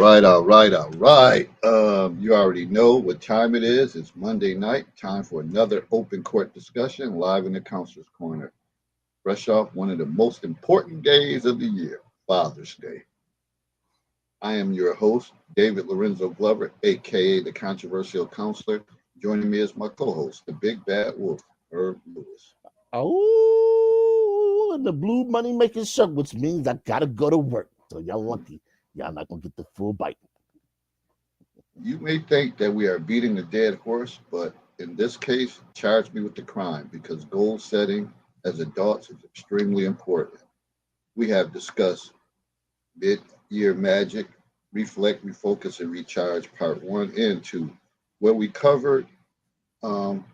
All right. You already know what time it is. It's Monday night. Time for another open court discussion live in the Counselor's Corner. Fresh off one of the most important days of the year, Father's Day. I am your host, David Lorenzo Glover, aka the Controversial Counselor. Joining me is my co-host, the Big Bad Wolf, Herb Lewis. Oh, and the blue money making shirt, which means I gotta go to work. So y'all lucky. Y'all not gonna get the full bite. You may think that we are beating a dead horse, but in this case, charge me with the crime because goal setting as adults is extremely important. We have discussed mid-year magic, reflect, refocus, and recharge part one and two, where we covered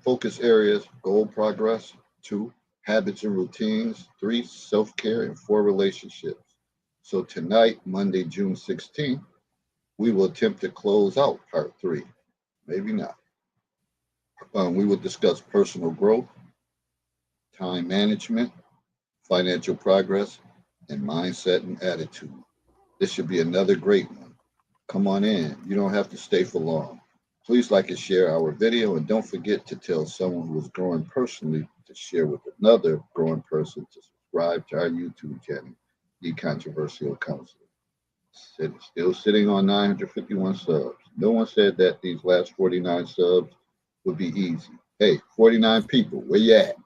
focus areas, goal progress, two, habits and routines, three, self-care, and four, relationships. So tonight, Monday, June 16th, we will attempt to close out part three. Maybe not. We will discuss personal growth, time management, financial progress, and mindset and attitude. This should be another great one. Come on in. You don't have to stay for long. Please like and share our video, and don't forget to tell someone who is growing personally to share with another growing person to subscribe to our YouTube channel, The Controversial Counselor. Still sitting on 951 subs. No one said that these last 49 subs would be easy. Hey, 49 people, where you at?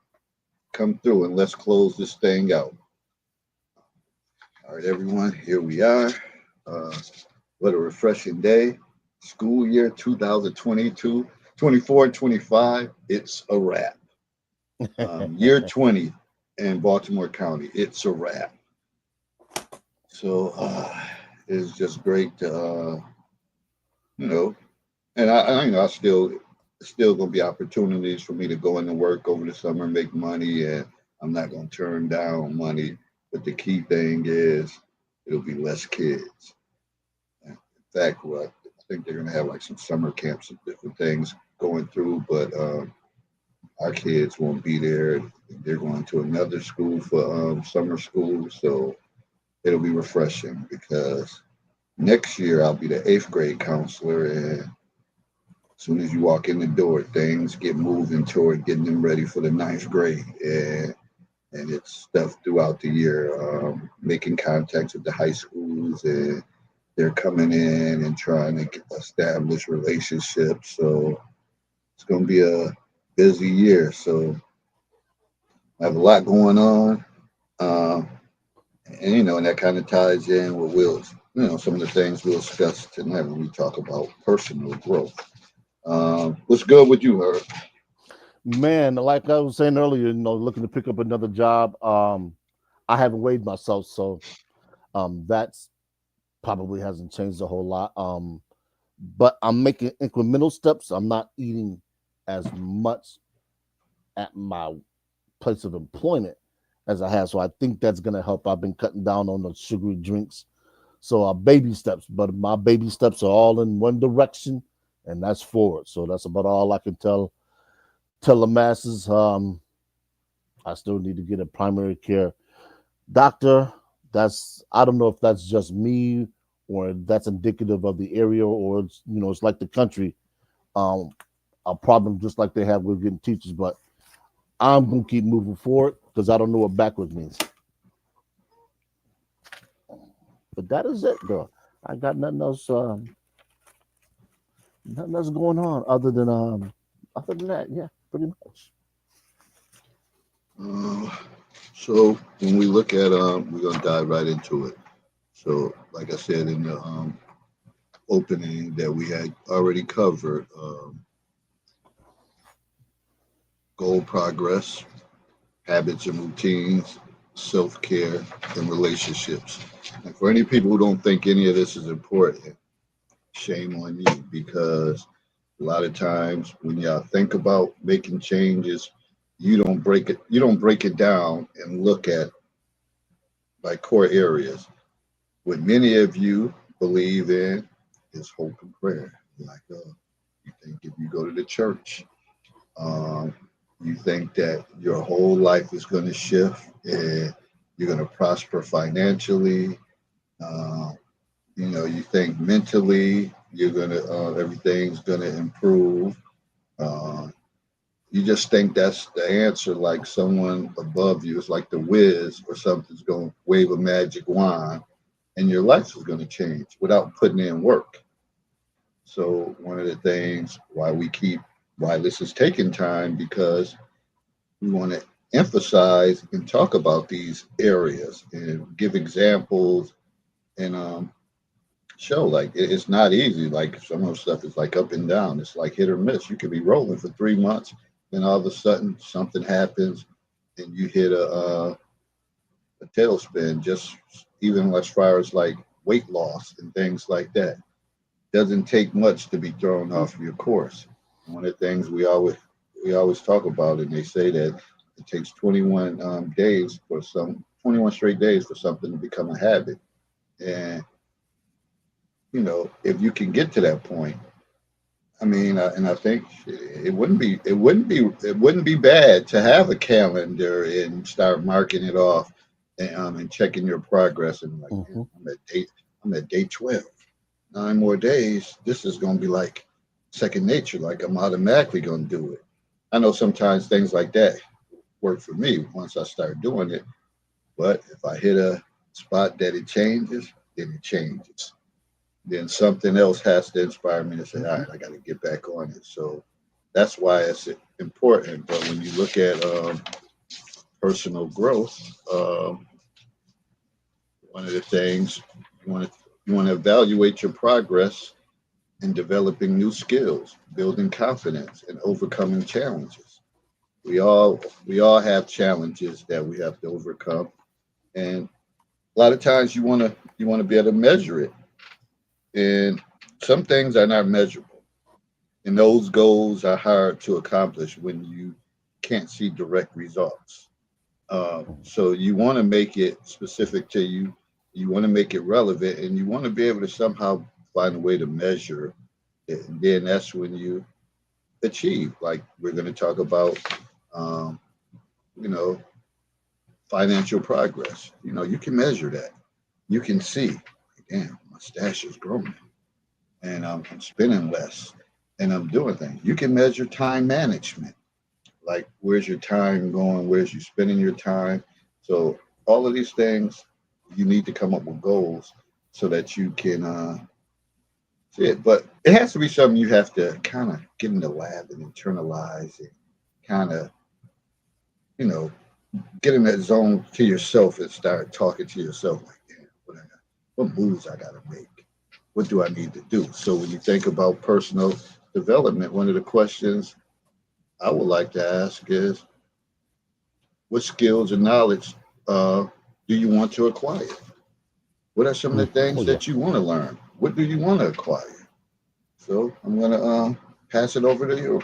Come through and let's close this thing out. All right, everyone, here we are. Uh, what a refreshing day. School year 2022, 24, and 25, it's a wrap. Year 20 in Baltimore County, it's a wrap. So it's just great to, you know, and I still gonna be opportunities for me to go into work over the summer, make money, and I'm not gonna turn down money. But the key thing is it'll be less kids. In fact, I think they're gonna have like some summer camps and different things going through, but our kids won't be there. They're going to another school for summer school, so it'll be refreshing because next year I'll be the eighth grade counselor, and as soon as you walk in the door, things get moving toward getting them ready for the ninth grade, and it's stuff throughout the year, making contacts with the high schools, and they're coming in and trying to establish relationships. So it's going to be a busy year. So I have a lot going on. Uh, and that kind of ties in with some of the things we'll discuss tonight when we talk about personal growth. What's good with you, Herb? Man, like I was saying earlier, looking to pick up another job. I haven't weighed myself, so that's probably hasn't changed a whole lot. But I'm making incremental steps. I'm not eating as much at my place of employment as I have, so I think that's gonna help. I've been cutting down on the sugary drinks, so baby steps. But my baby steps are all in one direction, and that's forward. So that's about all I can tell the masses. I still need to get a primary care doctor. I don't know if that's just me or that's indicative of the area, or it's like the country, um, a problem just like they have with getting teachers. But I'm gonna keep moving forward because I don't know what backwards means. But that is it, though. I got nothing else going on other than that. Yeah, pretty much. Uh, so when we look at, we're gonna dive right into it. So, like I said in the opening that we had already covered, goal progress, habits and routines, self care, and relationships. And for any people who don't think any of this is important, shame on you because a lot of times when y'all think about making changes, you don't break it down and look at like core areas. What many of you believe in is hope and prayer. Like you think if you go to the church, um, you think that your whole life is going to shift and you're going to prosper financially. Uh, You know, you think mentally you're gonna everything's gonna improve. Uh, you just think that's the answer, like someone above you is like the whiz or something's going to wave a magic wand and your life is going to change without putting in work. So one of the things why this is taking time because we want to emphasize and talk about these areas and give examples and show like it's not easy. Like some of the stuff is like up and down. It's like hit or miss. You could be rolling for 3 months, then all of a sudden something happens and you hit a tailspin. Just even as far as like weight loss and things like that. Doesn't take much to be thrown off your course. One of the things we always talk about, and they say that it takes 21 days for some 21 straight days for something to become a habit. And if you can get to that point, I mean, and I think it wouldn't be bad to have a calendar and start marking it off and checking your progress and like, man, Hmm. I'm at day 12. 9 more days, this is going to be like second nature. Like I'm automatically going to do it. I know sometimes things like that work for me once I start doing it. But if I hit a spot that it changes, then it changes. Then something else has to inspire me to say, all right, I got to get back on it. So that's why it's important. But when you look at personal growth, one of the things you want to evaluate your progress in developing new skills, building confidence, and overcoming challenges. We all have challenges that we have to overcome, and a lot of times you want to be able to measure it, and some things are not measurable, and those goals are hard to accomplish when you can't see direct results. So you want to make it specific to you. You want to make it relevant, and you want to be able to somehow find a way to measure it. And then that's when you achieve. Like we're going to talk about, um, you know, financial progress. You can measure that. You can see, damn, my stash is growing, and I'm spending less, and I'm doing things. You can measure time management. Like, where's your time going? Where's you spending your time? So all of these things, you need to come up with goals so that you can see it. But it has to be something you have to kind of get in the lab and internalize and kind of, you know, get in that zone to yourself and start talking to yourself like, damn, what moves I gotta make? What do I need to do? So when you think about personal development, one of the questions I would like to ask is, what skills and knowledge uh, do you want to acquire? What are some of the Oh things yeah. that you want to learn? What do you want to acquire? So I'm gonna pass it over to you.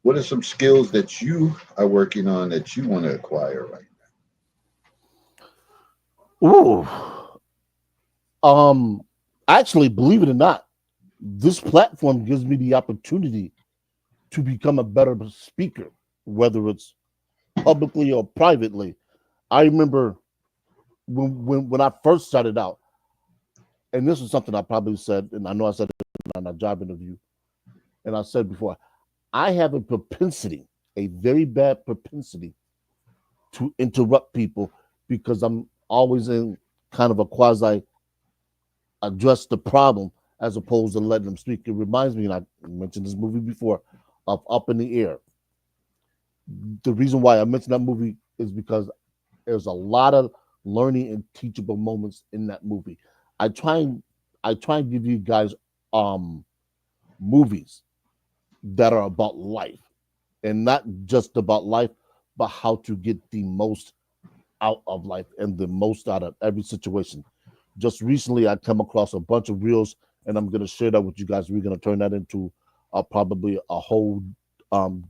What are some skills that you are working on that you want to acquire right Ooh. Um. Actually, believe it or not, this platform gives me the opportunity to become a better speaker, whether it's publicly or privately. I remember when I first started out, and this is something I probably said, and I know I said it on a job interview, and I said before, I have a propensity, a very bad propensity to interrupt people because I'm always in kind of a quasi address the problem as opposed to letting them speak. It reminds me, and I mentioned this movie before, of Up in the Air. The reason why I mentioned that movie is because there's a lot of learning and teachable moments in that movie. I try and I try and give you guys um movies that are about life and not just about life, but how to get the most out of life and the most out of every situation. Just recently, I come across a bunch of reels, and I'm gonna share that with you guys. We're gonna turn that into probably a whole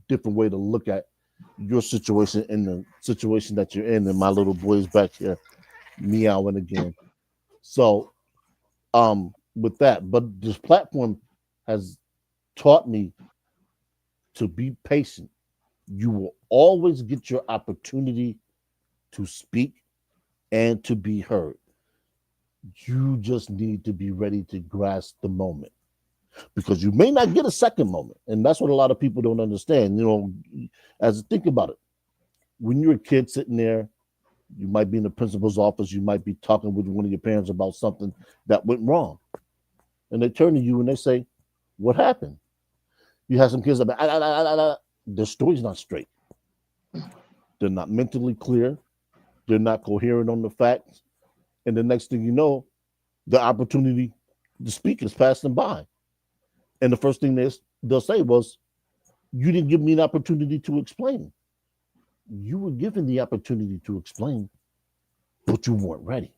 different way to look at your situation and the situation that you're in. And my little boy is back here meowing again. So with that, but this platform has taught me to be patient. You will always get your opportunity to speak and to be heard. You just need to be ready to grasp the moment because you may not get a second moment. And that's what a lot of people don't understand. As think about it, when you're a kid sitting there, you might be in the principal's office, you might be talking with one of your parents about something that went wrong. And they turn to you and they say, what happened? You have some kids that their story's not straight. They're not mentally clear. They're not coherent on the facts. And the next thing you know, the opportunity to speak is passing by. And the first thing they'll say was, you didn't give me an opportunity to explain. You were given the opportunity to explain, but you weren't ready.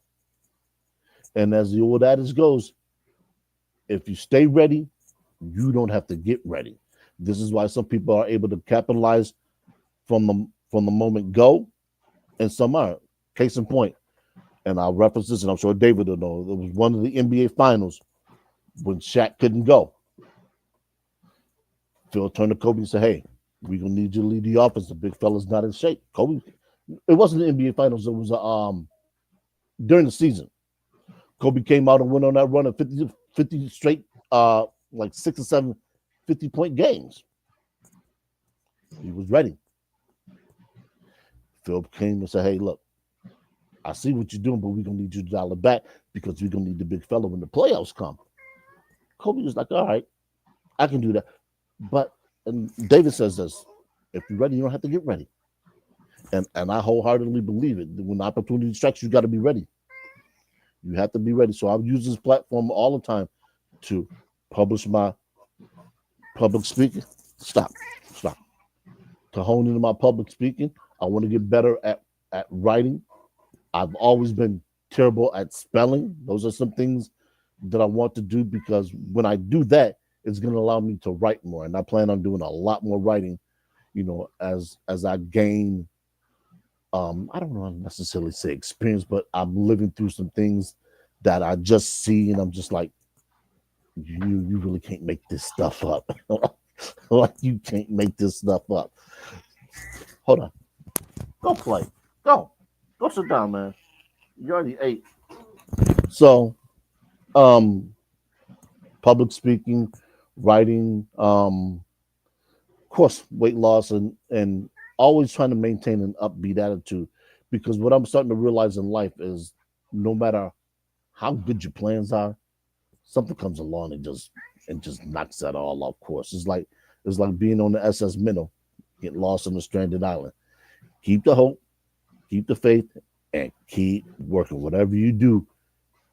And as the old adage goes, if you stay ready, you don't have to get ready. This is why some people are able to capitalize from the moment go, and some aren't. Case in point, and I'll reference this, and I'm sure David will know. It was one of the NBA finals when Shaq couldn't go. Phil turned to Kobe and said, "Hey, we're gonna need you to lead the offense. The big fella's not in shape." Kobe, it wasn't the NBA finals, it was during the season. Kobe came out and went on that run of 50 straight like 6 or 7 50-point games. He was ready. Phil came and said, "Hey, look, I see what you're doing, but we're gonna need you to dial it back because we're gonna need the big fella when the playoffs come." Kobe was like, "All right, I can do that." But and David says this: if you're ready, you don't have to get ready. And I wholeheartedly believe it. When the opportunity strikes, you got to be ready. You have to be ready. So I use this platform all the time to publish my public speaking. Stop. Stop. To hone into my public speaking. I want to get better at writing. I've always been terrible at spelling. Those are some things that I want to do because when I do that, it's going to allow me to write more. And I plan on doing a lot more writing, as I gain. I don't want to necessarily say experience, but I'm living through some things that I just see, and I'm just like, you really can't make this stuff up. Like you can't make this stuff up. Hold on, go play, go sit down, man. You already ate. So, um, public speaking, writing, of course, weight loss, and always trying to maintain an upbeat attitude. Because what I'm starting to realize in life is, no matter how good your plans are, something comes along and just knocks that all off course. It's like being on the SS Minnow, get lost on a stranded island. Keep the hope, keep the faith, and keep working. Whatever you do,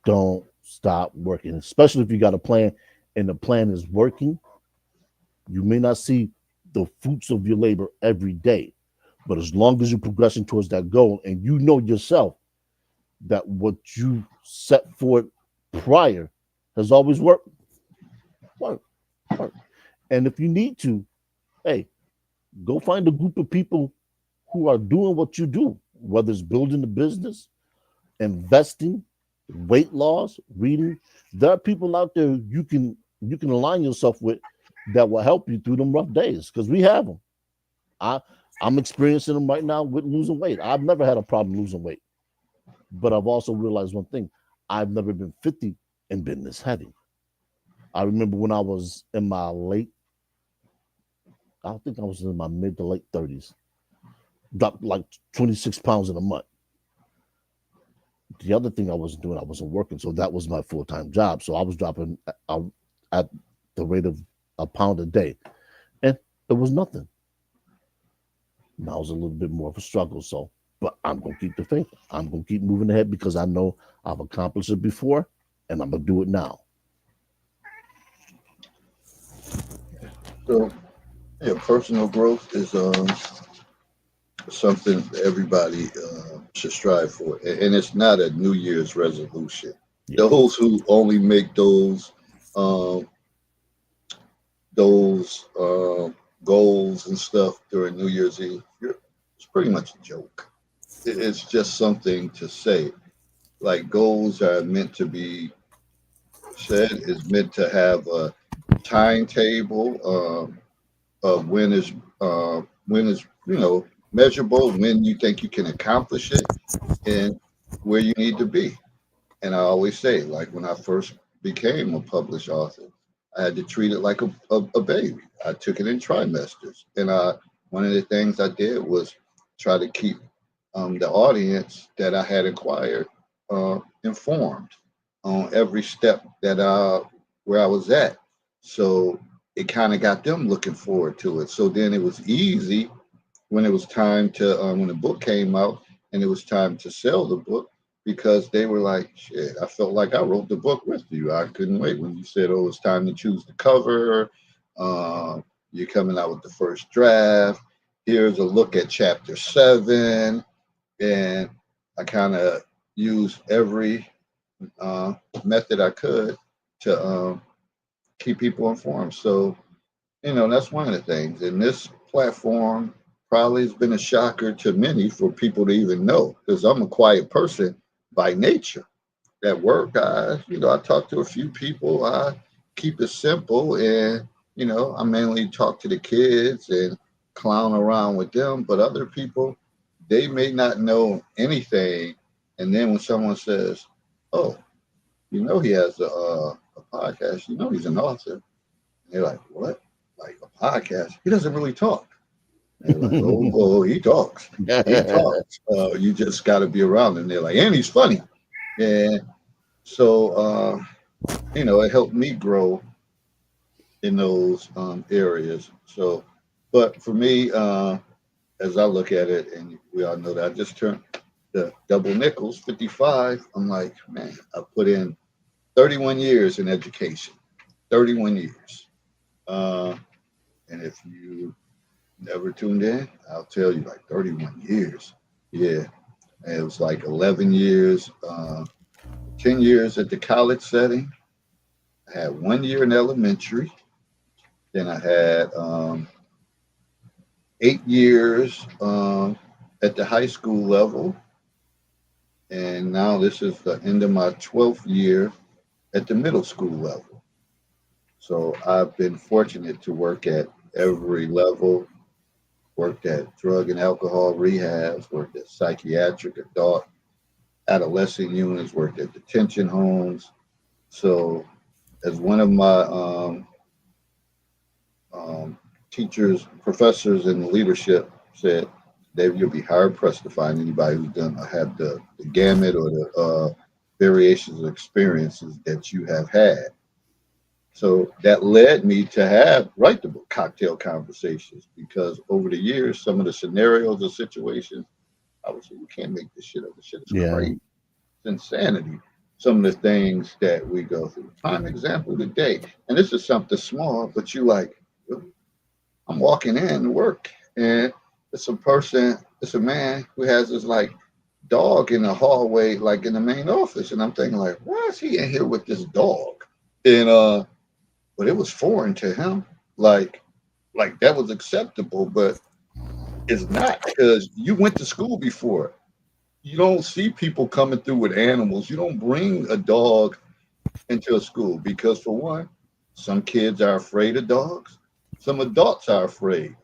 don't stop working. Especially if you got a plan and the plan is working. You may not see the fruits of your labor every day, but as long as you're progressing towards that goal and you know yourself that what you set forth prior has always worked, work, work. And if you need to, hey, go find a group of people who are doing what you do, whether it's building a business, investing, weight loss, reading. There are people out there you can align yourself with that will help you through them rough days because we have them. I I'm experiencing them right now with losing weight. I've never had a problem losing weight, but I've also realized one thing: I've never been 50 and been this heavy. I remember when I was in my late, I think I was in my mid to late 30s, dropped like 26 pounds in a month. The other thing I wasn't doing, I wasn't working, so that was my full time job. So I was dropping at the rate of a pound a day, and it was nothing. Now it's a little bit more of a struggle. So, but I'm gonna keep the faith. I'm gonna keep moving ahead because I know I've accomplished it before, and I'm gonna do it now. So, yeah, personal growth is something everybody should strive for, and it's not a New Year's resolution. Yeah, Those who only make um, those goals and stuff during New Year's Eve, it's pretty much a joke. It's just something to say. Like goals are meant to be said, is meant to have a timetable of when is measurable, when you think you can accomplish it, and where you need to be. And I always say, like when I first became a published author, I had to treat it like a baby. I took it in trimesters. And one of the things I did was try to keep the audience that I had acquired informed on every step that where I was at. So it kind of got them looking forward to it. So then it was easy when it was time to when the book came out and it was time to sell the book because they were like, shit, I felt like I wrote the book with you. I couldn't wait when you said, oh, it's time to choose the cover. You're coming out with the first draft. Here's a look at chapter 7. And I kind of used every uh, method I could to keep people informed. So, that's one of the things. And this platform probably has been a shocker to many for people to even know because I'm a quiet person by nature. At work, I talk to a few people. I keep it simple and, I mainly talk to the kids and clown around with them. But other people, they may not know anything. And then when someone says, oh, he has a podcast, he's an author. They're like, what? Like a podcast? He doesn't really talk. And they're like, oh, he talks. He talks. You just got to be around him. They're like, and he's funny. And so, it helped me grow in those areas. So, but for me, as I look at it, and we all know that I just turned the double nickels, 55. I'm like, man, I put in 31 years in education, 31 years. Uh, and if you never tuned in, I'll tell you like 31 years. Yeah. And it was like 11 years, 10 years at the college setting. I had 1 year in elementary. Then I had 8 years at the high school level. And now this is the end of my 12th year at the middle school level. So I've been fortunate to work at every level, worked at drug and alcohol rehabs, worked at psychiatric adult adolescent units, worked at detention homes. So, as one of my teachers, professors in leadership said, David, you'll be hard pressed to find anybody who's done have the gamut or the variations of experiences that you have had. So that led me to write the book Cocktail Conversations because over the years, some of the scenarios or situations, I would say, you can't make this shit up. This shit is Yeah. crazy. It's insanity. Some of the things that we go through. Prime example today, and this is something small, but you like, really? I'm walking in to work, and it's a man who has this like dog in the hallway, like in the main office, and I'm thinking like, why is he in here with this dog? And but it was foreign to him, like that was acceptable, but it's not because you went to school before. You don't see people coming through with animals. You don't bring a dog into a school because, for one, some kids are afraid of dogs. Some adults are afraid.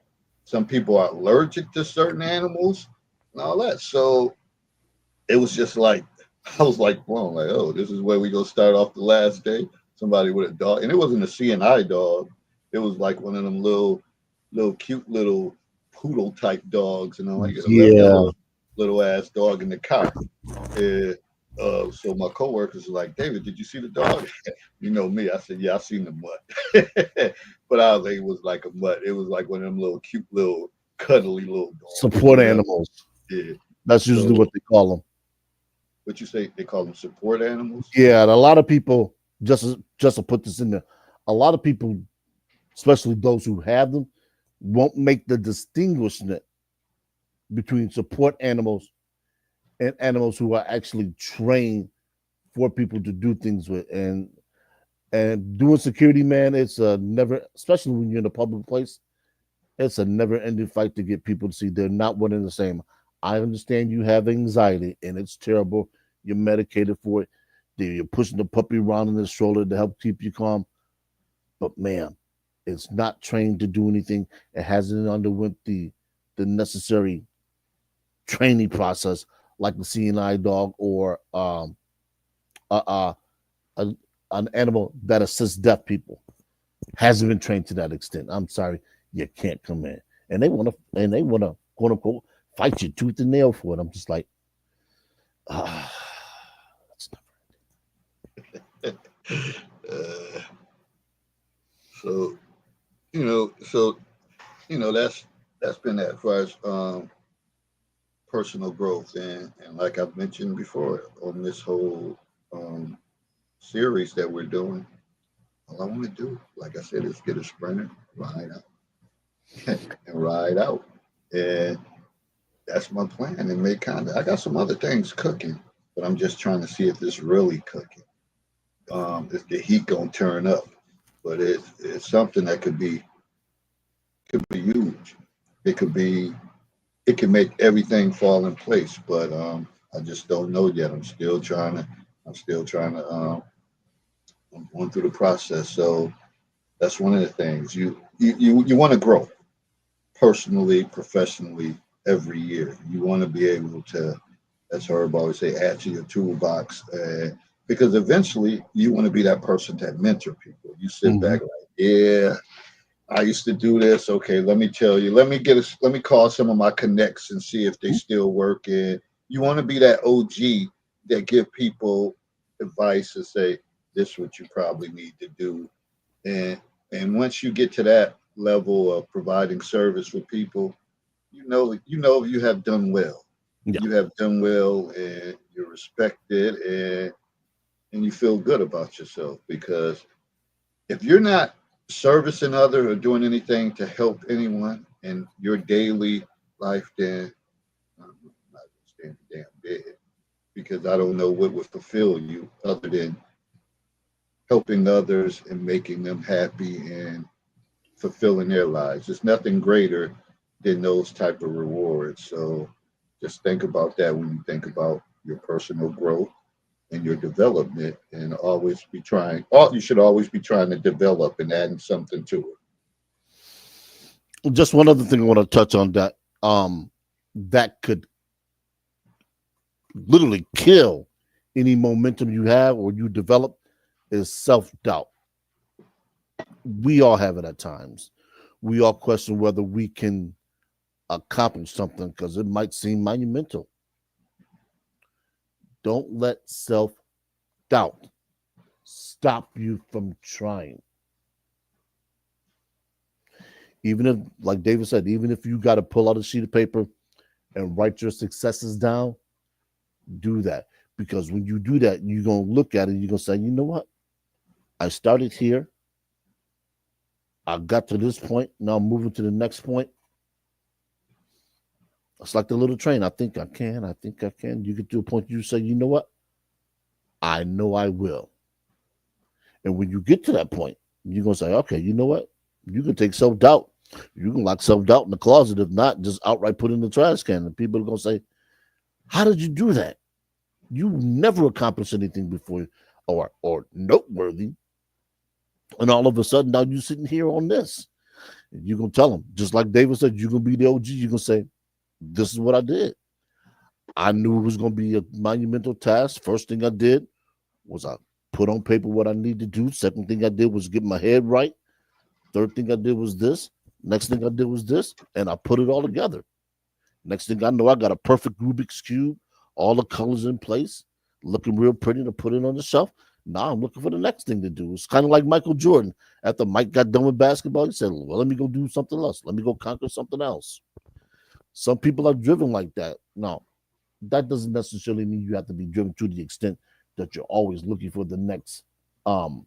Some people are allergic to certain animals and all that. So it was just like, I was like, well, like, oh, this is where we go start off the last day. Somebody with a dog. And it wasn't a CNI dog. It was like one of them little cute little poodle type dogs. And I'm like, I left that Yeah. little ass dog in the car. And so my coworkers were like, David, did you see the dog? You know me. I said, yeah, I seen the mutt. But I was like, it was like a mutt. It was like one of them little cute little cuddly little dogs or Support whatever. animals. Yeah. That's usually So what they call them. what you say they call them support animals? Yeah, and a lot of people just to put this in there, a lot of people, especially those who have them, won't make the distinguishment between support animals and animals who are actually trained for people to do things with. And doing security, man, it's a never, especially when you're in a public place, it's a never ending fight to get people to see they're not one and the same. I understand you have anxiety and it's terrible. You're medicated for it. You're pushing the puppy around in the stroller to help keep you calm. But man, it's not trained to do anything. It hasn't underwent the necessary training process like the CNI dog or uh, a, an animal that assists deaf people hasn't been trained to that extent. I'm sorry, you can't come in, and they want to quote unquote fight you tooth and nail for it. I'm just like, ah, that's Uh, so that's been that as far as personal growth, and like I've mentioned before on this whole um, series that we're doing, all I want to do, like I said, is get a sprinter, ride out, and ride out, and that's my plan. And make contact. I got some other things cooking, but I'm just trying to see if it's really cooking. If the heat gonna turn up, but it's something that could be huge. It could be it can make everything fall in place, but I just don't know yet. I'm still trying to I'm going through the process. So that's one of the things you want to grow personally, professionally every year. You want to be able to, as Herb always say, add to your toolbox. Because eventually you want to be that person that mentor people. You sit mm-hmm. back like, yeah, I used to do this. Okay, let me tell you. Let me call some of my connects and see if they still working. You want to be that OG that give people advice and say, this is what you probably need to do. And and once you get to that level of providing service for people, you know you have done well. Yeah, You have done well and you're respected and you feel good about yourself because if you're not servicing others or doing anything to help anyone in your daily life, then I'm not gonna stay in the damn bed because I don't know what would fulfill you other than helping others and making them happy and fulfilling their lives. There's nothing greater than those type of rewards. So just think about that when you think about your personal growth and your development and always be trying you should always be trying to develop and adding something to it. just one other thing I want to touch on that could literally kill any momentum you have or you develop is self doubt. We all have it at times. We all question whether we can accomplish something because it might seem monumental. Don't let self doubt stop you from trying. Even if, like David said, even if you got to pull out a sheet of paper and write your successes down, do that. Because when you do that, you're going to look at it and you're going to say, you know what? I started here. I got to this point. Now I'm moving to the next point. It's like the little train. I think I can. I think I can. You get to a point you say, you know what? I know I will. And when you get to that point, you're going to say, okay, you know what? You can take self doubt. You can lock self doubt in the closet. If not, just outright put it in the trash can. And people are going to say, how did you do that? You never accomplished anything before or noteworthy. And all of a sudden, now you're sitting here on this. And you're going to tell them, just like David said, you're going to be the OG. You're going to say, this is what I did. I knew it was going to be a monumental task. First thing I did was I put on paper what I need to do. Second thing I did was get my head right. Third thing I did was this. Next thing I did was this. And I put it all together. Next thing I know, I got a perfect Rubik's Cube, all the colors in place, looking real pretty to put it on the shelf. Now I'm looking for the next thing to do. It's kind of like Michael Jordan. After Mike got done with basketball, he said, well, let me go do something else. Let me go conquer something else. Some people are driven like that. Now, that doesn't necessarily mean you have to be driven to the extent that you're always looking for the next um,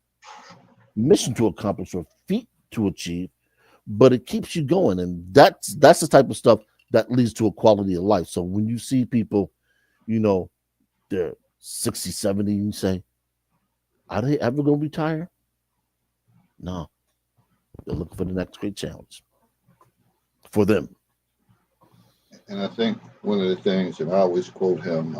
mission to accomplish or feat to achieve, but it keeps you going. And that's the type of stuff that leads to a quality of life. So when you see people, you know, they're 60, 70, and you say, are they ever going to retire? No, they're looking for the next great challenge for them. And I think one of the things, and I always quote him,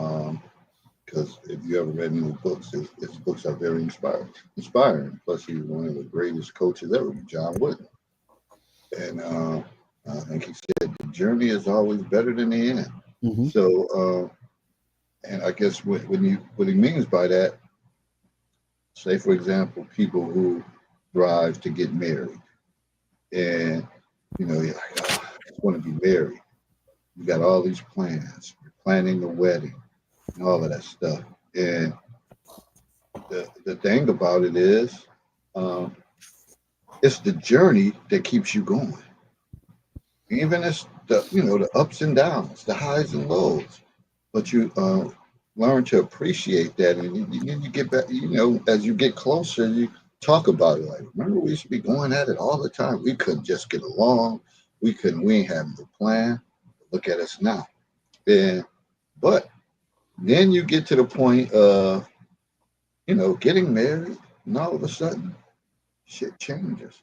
because if you ever read any of the books, his books are very inspiring. Plus, he's one of the greatest coaches ever, John Wooden. And I think he said the journey is always better than the end. Mm-hmm. So, and I guess what he means by that, Say, for example, people who thrive to get married, and you're like, oh, I just want to be married. You got all these plans. You're planning the wedding and all of that stuff. And the thing about it is, um, it's the journey that keeps you going. Even it's the ups and downs, the highs and lows. But you learn to appreciate that, and you get back. As you get closer, you talk about it. Like, remember, we used to be going at it all the time. We couldn't just get along. We couldn't. We ain't having no plan. Look at us now. And but then you get to the point of getting married, and all of a sudden, shit changes.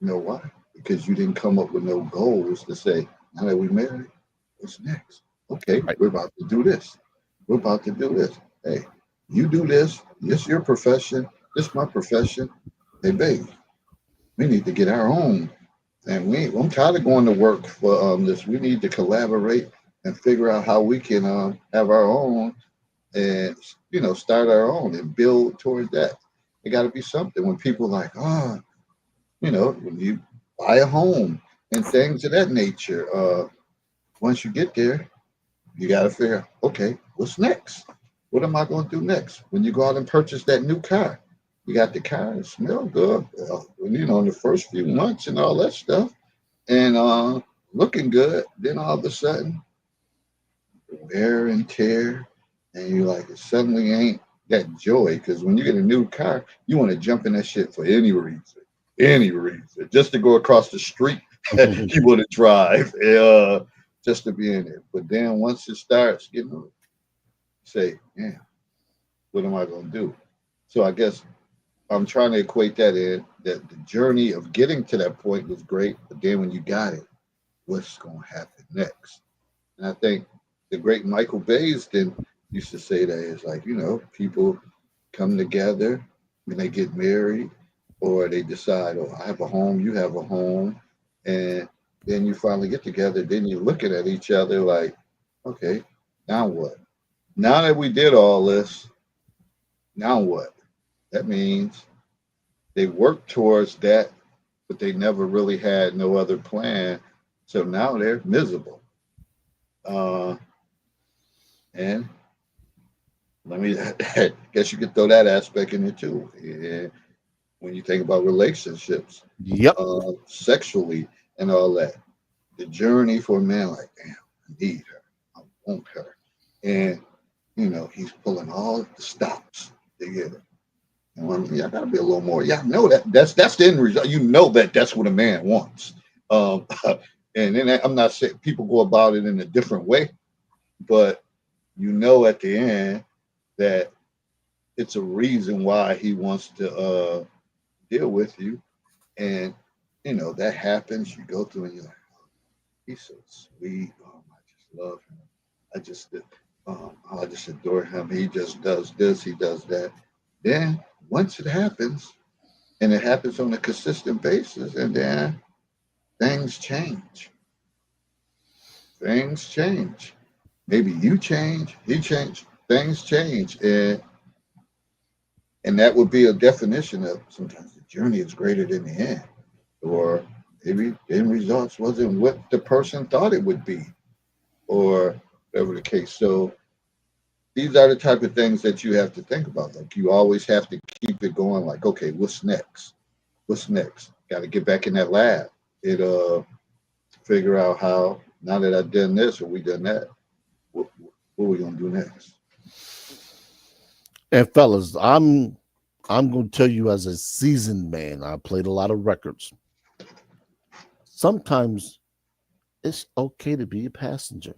You know why? Because you didn't come up with no goals to say, now that we married, what's next? Okay, Right. we're about to do this. We're about to do this. Hey, you do this. This your profession. This my profession. Hey, baby, we need to get our own. And I'm tired of going to work for this. We need to collaborate and figure out how we can have our own and start our own and build towards that. It got to be something when people like, when you buy a home and things of that nature. Once you get there, you got to figure, okay, what's next? What am I going to do next? When you go out and purchase that new car, you got the car, it smell good, in the first few months and all that stuff, and looking good. Then all of a sudden, wear and tear, and you like it suddenly ain't that joy because when you get a new car, you want to jump in that shit for any reason, just to go across the street. You want to drive, just to be in it. But then once it starts getting, say, yeah, what am I gonna do? So I guess I'm trying to equate that in that the journey of getting to that point was great, but then when you got it, what's gonna happen next? And I think the great Michael Baisden used to say that it's like, people come together when they get married or they decide, oh, I have a home, you have a home. And then you finally get together. Then you're looking at each other like, okay, now what? Now that we did all this, now what? That means they worked towards that, but they never really had no other plan. So now they're miserable. Uh, and let me, I guess you could throw that aspect in it too. Yeah, when you think about relationships, Yep. sexually and all that, the journey for a man, like, damn, I need her, I want her, and he's pulling all the stops to get it. And I gotta be a little more. Yeah, I know that. That's the end result. You know that's what a man wants. Um, and then I'm not saying people go about it in a different way, but at the end that it's a reason why he wants to deal with you, and that happens. You go through and you're like, he's so sweet. I just love him. I just, I just adore him. He just does this. He does that. Then once it happens, and it happens on a consistent basis, and then things change. Things change. Maybe you change. He changed. Things change, and that would be a definition of sometimes the journey is greater than the end, or maybe the end results wasn't what the person thought it would be, or whatever the case. So these are the type of things that you have to think about. Like you always have to keep it going. Like, okay, what's next? What's next? Got to get back in that lab. It figure out how. Now that I've done this or we done that, what are we gonna do next? And fellas, I'm gonna tell you as a seasoned man, I played a lot of records. Sometimes it's okay to be a passenger.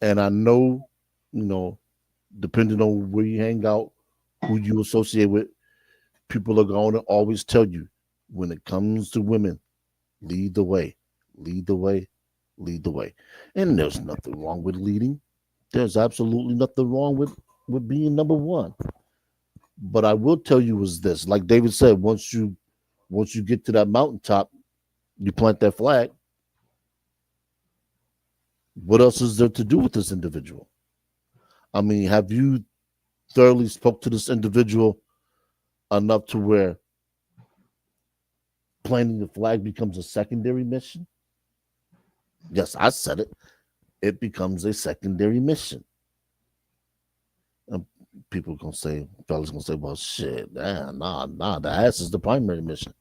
And I know, you know, depending on where you hang out, who you associate with, people are going to always tell you when it comes to women, lead the way, lead the way, lead the way. And there's nothing wrong with leading. There's absolutely nothing wrong with being number one. But I will tell you is this, like David said, once you get to that mountaintop, you plant that flag. What else is there to do with this individual? I mean, have you thoroughly spoke to this individual enough to where planting the flag becomes a secondary mission. Yes, I said it. It becomes a secondary mission. And people gonna say, fellas gonna say, well, shit, nah, the ass is the primary mission.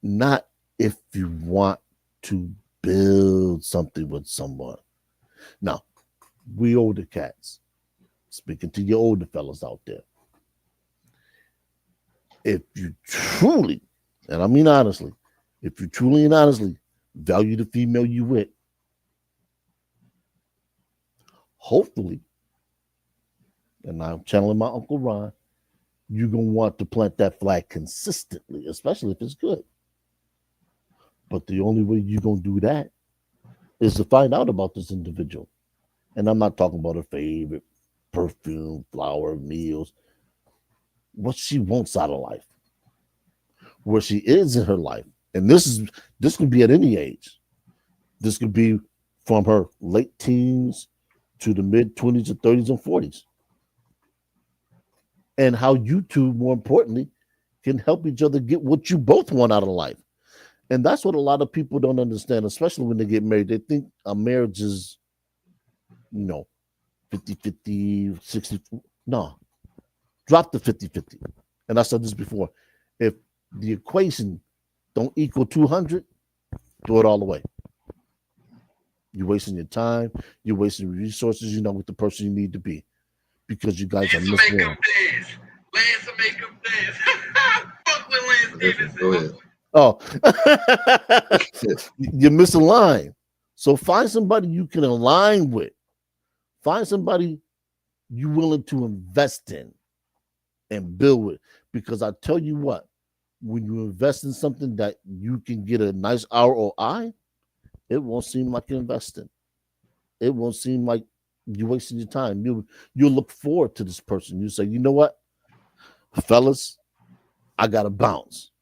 Not if you want to build something with someone. Now, we older cats, speaking to your older fellas out there, if you truly, and I mean honestly, if you truly and honestly value the female you with, hopefully, and I'm channeling my Uncle Ron, you're going to want to plant that flag consistently, especially if it's good. But the only way you're going to do that is to find out about this individual. And I'm not talking about her favorite perfume, flower, meals, what she wants out of life, where she is in her life. And this could be at any age. This could be from her late teens to the mid 20s or 30s and 40s. And how you two, more importantly, can help each other get what you both want out of life. And that's what a lot of people don't understand, especially when they get married. They think a marriage is, 50-50, 60. No, drop the 50-50. And I said this before. If the equation don't equal 200, throw it all away. You're wasting your time. You're wasting resources. You're not with the person you need to be because you guys are missing out. Lance will make them dance. Fuck with Lance Davis. Go ahead. Oh, you're misaligned. So find somebody you can align with. Find somebody you're willing to invest in and build with. Because I tell you what, when you invest in something that you can get a nice ROI, it won't seem like you're investing. It won't seem like you're wasting your time. You'll look forward to this person. You say, you know what, fellas, I gotta bounce.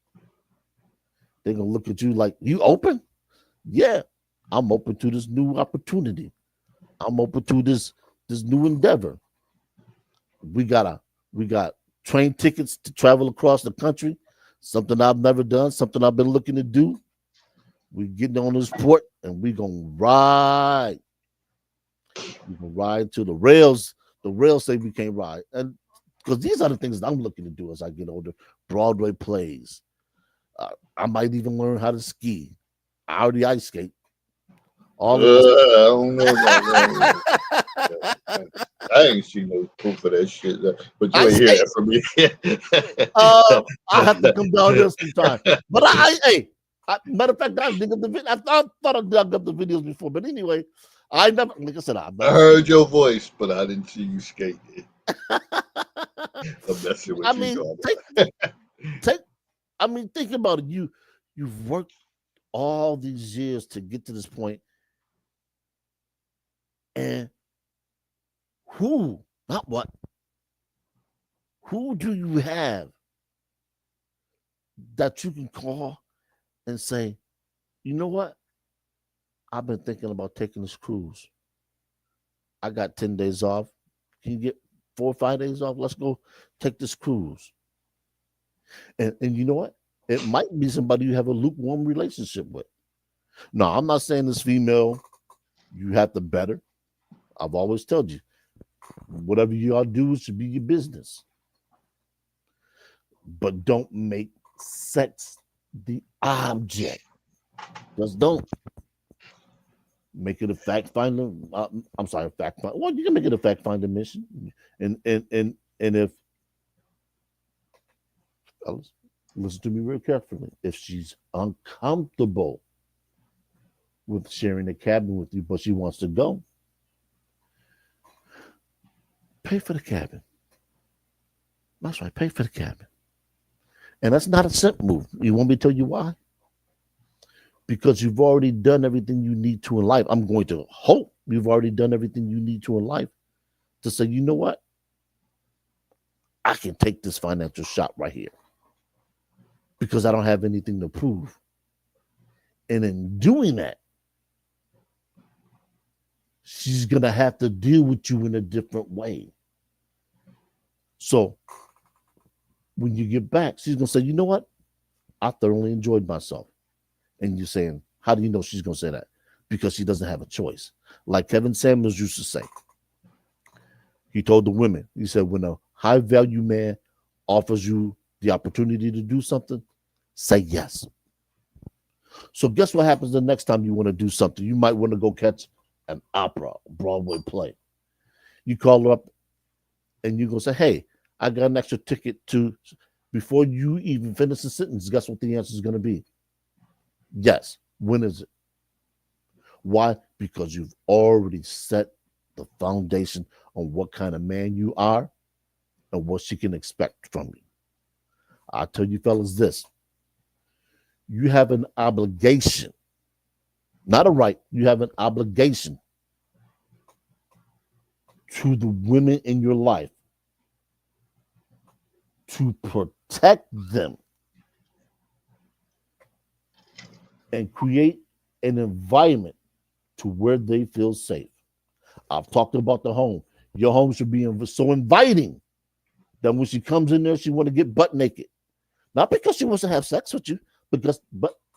They're gonna look at you like, you open? Yeah, I'm open to this new opportunity. I'm open to this new endeavor. We got train tickets to travel across the country, something I've never done, something I've been looking to do. We getting on this port and we gonna ride. We gonna ride to the rails. The rails say we can't ride. And because these are the things that I'm looking to do as I get older. Broadway plays. I might even learn how to ski. I already ice skate. All of this. I don't know about that. I ain't seen no proof of that shit. But you ain't hear that from me. I have to come down here sometime. But matter of fact, I dug up the video. I thought I dug up the videos before. But anyway, I never, like I said, I heard your voice, but I didn't see you skating. I'm messing with think about it. You've worked all these years to get to this point, and who do you have that you can call and say, you know what, I've been thinking about taking this cruise. I got 10 days off. Can you get 4 or 5 days off? Let's go take this cruise. And you know what? It might be somebody you have a lukewarm relationship with. No, I'm not saying this female, you have to better. I've always told you, whatever you all do should be your business. But don't make sex the object. Just don't. Make it a fact finder. I'm sorry, fact finder. Well, you can make it a fact finder mission. And if fellas, listen to me real carefully. If she's uncomfortable with sharing a cabin with you, but she wants to go, pay for the cabin. That's right, pay for the cabin. And that's not a simp move. You want me to tell you why? Because you've already done everything you need to in life. I'm going to hope you've already done everything you need to in life to say, you know what? I can take this financial shot right here because I don't have anything to prove. And in doing that, she's going to have to deal with you in a different way. So when you get back, she's gonna say, you know what? I thoroughly enjoyed myself. And you're saying, how do you know she's gonna say that? Because she doesn't have a choice. Like Kevin Samuels used to say, he told the women, he said, when a high value man offers you the opportunity to do something, say yes. So guess what happens the next time you want to do something? You might want to go catch an opera, Broadway play. You call her up and you go say, hey, I got an extra ticket to, before you even finish the sentence, guess what the answer is going to be? Yes. When is it? Why? Because you've already set the foundation on what kind of man you are and what she can expect from you. I'll tell you fellas this. You have an obligation, not a right, you have an obligation to the women in your life to protect them and create an environment to where they feel safe. I've talked about the home. Your home should be so inviting that when she comes in there, she want to get butt naked. Not because she wants to have sex with you, but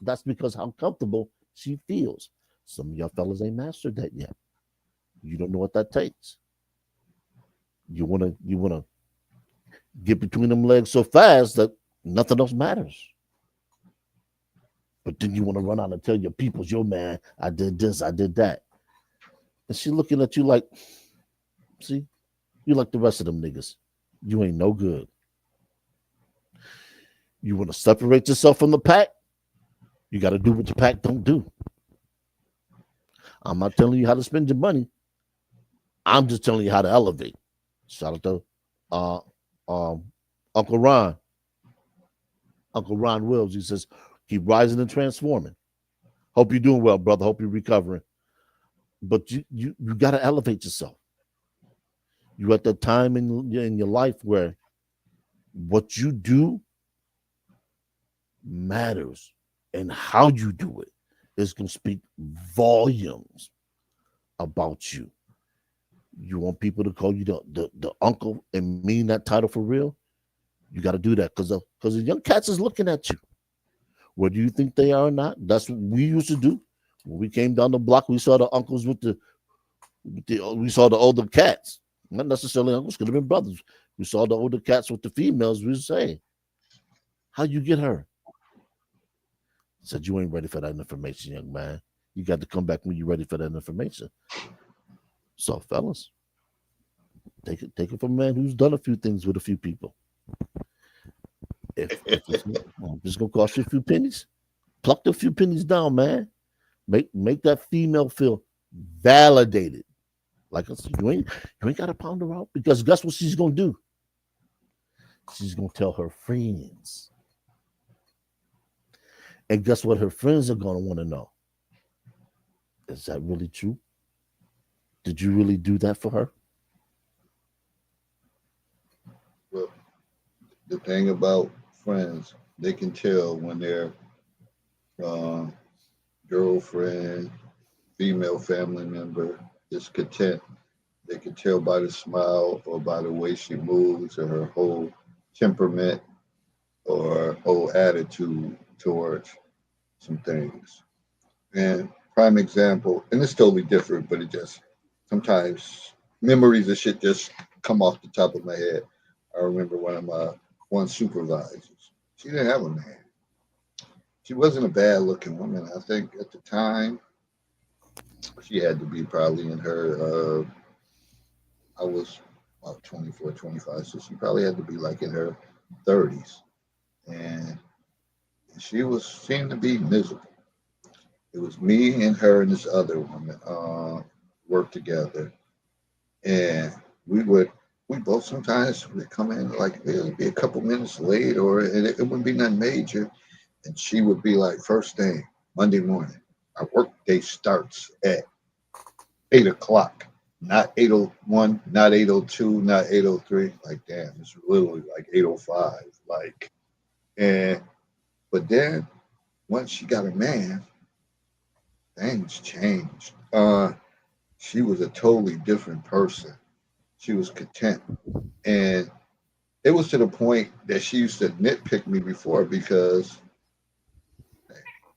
that's because how comfortable she feels. Some of y'all fellas ain't mastered that yet. You don't know what that takes. You wanna get between them legs so fast that nothing else matters. But then you want to run out and tell your peoples, yo man, I did this, I did that. And she looking at you like, see, you like the rest of them niggas. You ain't no good. You want to separate yourself from the pack? You got to do what the pack don't do. I'm not telling you how to spend your money. I'm just telling you how to elevate. Shout out to uh, um, Uncle Ron. Uncle Ron Wills. He says, keep rising and transforming. Hope you're doing well, brother. Hope you're recovering. But you got to elevate yourself. You're at the time in your life where what you do matters, and how you do it is going to speak volumes about you. You want people to call you the uncle and mean that title for real? You got to do that because the young cats is looking at you. Whether you think they are or not, that's what we used to do. When we came down the block, we saw the uncles we saw the older cats. Not necessarily uncles, could have been brothers. We saw the older cats with the females. We would say, how you get her? Said, you ain't ready for that information, young man. You got to come back when you're ready for that information. So, fellas, take it from a man who's done a few things with a few people. If it's just gonna cost you a few pennies, pluck the few pennies down, man. Make that female feel validated. Like I said, you ain't got to pound her out, because guess what she's gonna do? She's gonna tell her friends. And guess what her friends are gonna want to know? Is that really true? Did you really do that for her? Well, the thing about friends, they can tell when their uh, girlfriend, female family member is content. They can tell by the smile or by the way she moves or her whole temperament or whole attitude towards some things. And prime example, and it's totally different, but it just sometimes memories of shit just come off the top of my head. I remember one of my one supervisors. She didn't have a man. She wasn't a bad looking woman. I think at the time she had to be probably in her I was about 24, 25, so she probably had to be like in her 30s. And she was seemed to be miserable. It was me and her and this other woman worked together, and we would we both sometimes would come in like it would be a couple minutes late, or it wouldn't be nothing major, and she would be like first thing Monday morning. Our work day starts at 8 o'clock, not 8:01, not 8:02, not 8:03. Like damn, it's literally like 8:05. Like and but then once she got a man, things changed. She was a totally different person. She was content, and it was to the point that she used to nitpick me before because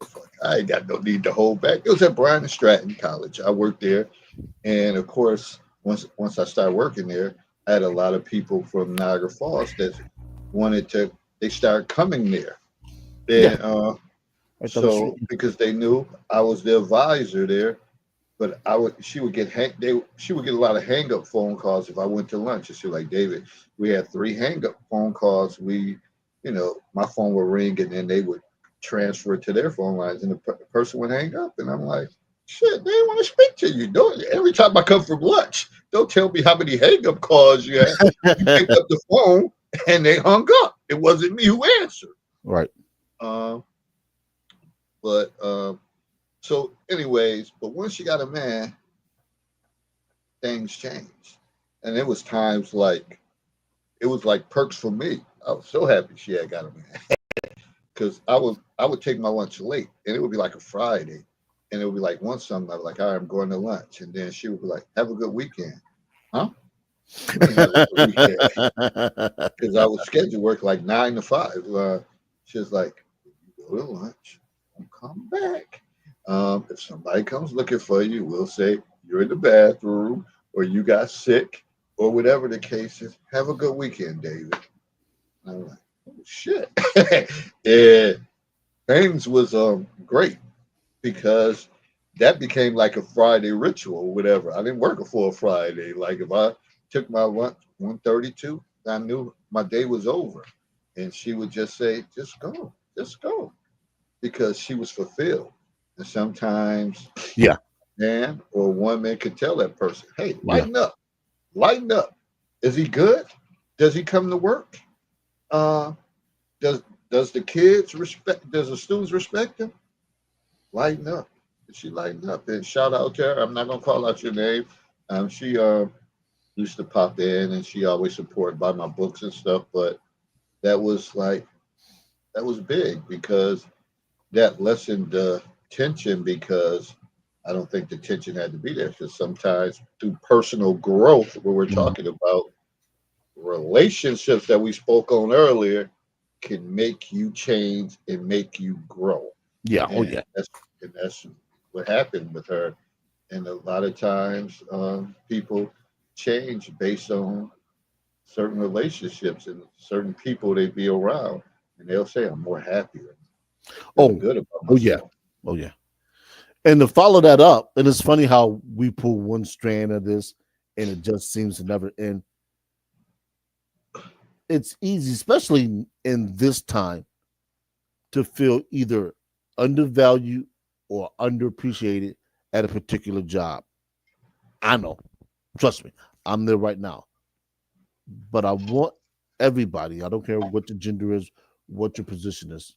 fuck, I ain't got no need to hold back. It was at Bryan and Stratton College. I worked there, and of course, once I started working there, I had a lot of people from Niagara Falls that wanted to. They started coming there. Yeah, Then, right down the street. so because they knew I was the advisor there, but she would get she would get a lot of hang up phone calls if I went to lunch. And she was like, David, we had 3 hang up phone calls. My phone would ring and then they would transfer it to their phone lines and the person would hang up. And I'm like, shit, they didn't want to speak to you. Don't every time I come from lunch, don't tell me how many hang up calls you had. You picked up the phone and they hung up. It wasn't me who answered. Right. Um, but so anyways, but once she got a man, things changed. And it was times like it was like perks for me. I was so happy she had got a man. Because I would take my lunch late and it would be like a Friday. And it would be like one Sunday, I'd be like, all right, I'm going to lunch. And then she would be like, have a good weekend. Huh? What do you mean have a good weekend? Because I would schedule work like 9 to 5. She was like, you go to lunch, don't come back. If somebody comes looking for you, we'll say you're in the bathroom or you got sick or whatever the case is. Have a good weekend, David. And I'm like, oh shit. And things was great because that became like a Friday ritual or whatever. I didn't work a full Friday. Like if I took my lunch 1:32, I knew my day was over. And she would just say, just go. Because she was fulfilled. And sometimes Yeah. man or woman could tell that person, hey, Yeah. lighten up. Is he good? Does he come to work? Uh, does does the kids respect? Does the students respect him? Lighten up. And she lighten up. And shout out to her. I'm not gonna call out your name. She used to pop in, and she always supported by my books and stuff. But that was like that was big because that lessened the tension because I don't think the tension had to be there because sometimes through personal growth, when we're Mhm. talking about relationships that we spoke on earlier, can make you change and make you grow. Yeah. Oh And yeah. that's what happened with her. And a lot of times, people change based on certain relationships and certain people they be around, and they'll say, "I'm more happier, feeling Oh. good about Oh yeah. myself." Oh yeah. And to follow that up, and it's funny how we pull one strand of this and it just seems to never end. It's easy, especially in this time, to feel either undervalued or underappreciated at a particular job. I know. Trust me, I'm there right now. But I want everybody, I don't care what your gender is, what your position is,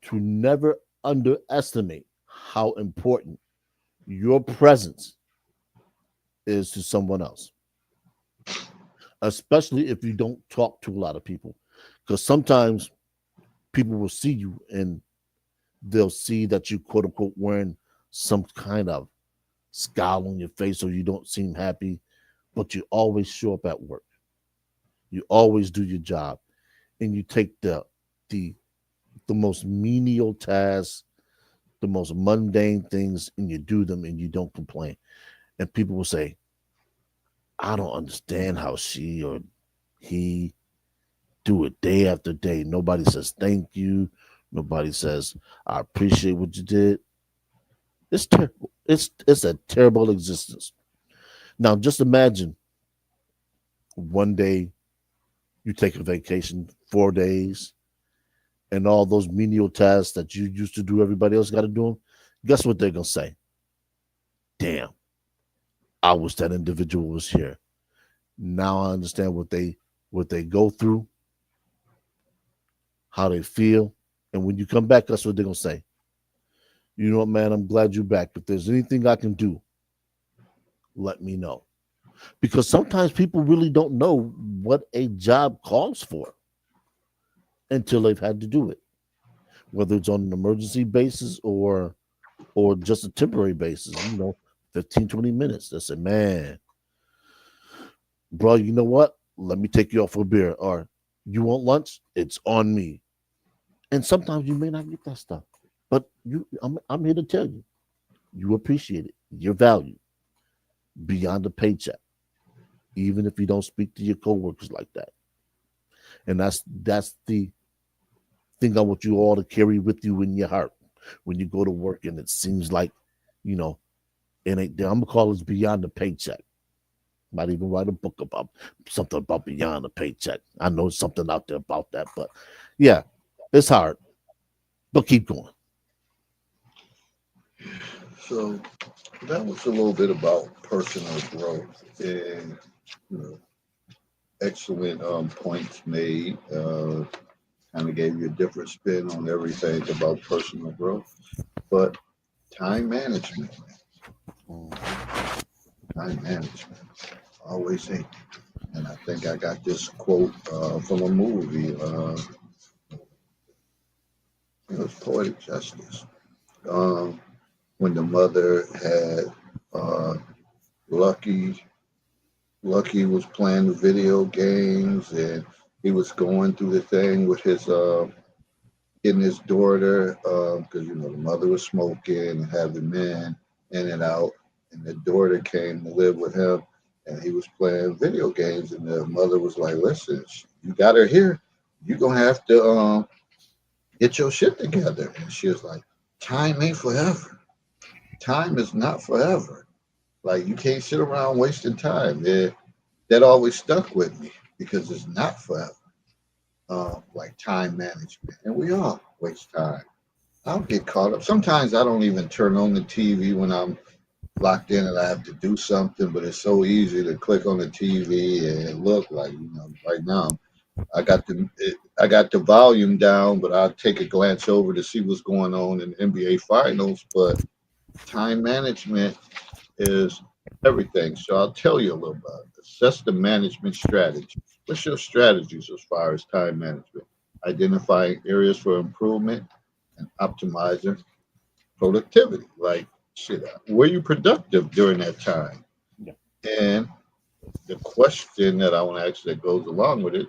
to never underestimate how important your presence is to someone else, especially if you don't talk to a lot of people. Because sometimes people will see you and they'll see that you, quote unquote, wearing some kind of scowl on your face or you don't seem happy, but you always show up at work. You always do your job and you take the the most menial tasks, the most mundane things, and you do them and you don't complain. And people will say, I don't understand how she or he do it day after day. Nobody says thank you. Nobody says I appreciate what you did. It's terrible. It's a terrible existence. Now just imagine one day you take a vacation, 4 days, and all those menial tasks that you used to do, everybody else got to do them. Guess what they're gonna say? Damn, I wish that individual was here. Now I understand what they go through, how they feel, and when you come back, that's what they're gonna say. You know what, man? I'm glad you're back. If there's anything I can do, let me know. Because sometimes people really don't know what a job calls for until they've had to do it, whether it's on an emergency basis or just a temporary basis, 15, 20 minutes. They say, man, bro, you know what? let me take you out for a beer, or you want lunch? It's on me. And sometimes you may not get that stuff, but I'm here to tell you, you appreciate it. You're valued beyond the paycheck, even if you don't speak to your coworkers like that. And that's the thing I want you all to carry with you in your heart when you go to work, and it seems like, you know, it ain't there. I'm gonna call it beyond the paycheck. Might even write a book about something about beyond the paycheck. I know something out there about that, but yeah, it's hard, but keep going. So that was a little bit about personal growth and you know, excellent points made. Kind of gave you a different spin on everything about personal growth, but time management, time management, always think. And I think I got this quote from a movie. It was Poetic Justice. Um, when the mother had uh, Lucky, Lucky was playing the video games, and he was going through the thing with his getting his daughter because you know the mother was smoking and having men in and out, and the daughter came to live with him, and he was playing video games, and the mother was like, "Listen, you got her here. You're gonna have to get your shit together." And she was like, "Time ain't forever. Time is not forever. Like you can't sit around wasting time." That always stuck with me because it's not forever. Like time management, and we all waste time. I'll get caught up. Sometimes I don't even turn on the TV when I'm locked in and I have to do something, but it's so easy to click on the TV and look like you know. Right now, I got the volume down, but I'll take a glance over to see what's going on in the NBA Finals. But time management is everything. So I'll tell you a little about it. Assess the management strategy. What's your strategies as far as time management? Identifying areas for improvement and optimizing productivity. Like, shit, were you productive during that time? Yeah. And the question that I want to ask that goes along with it,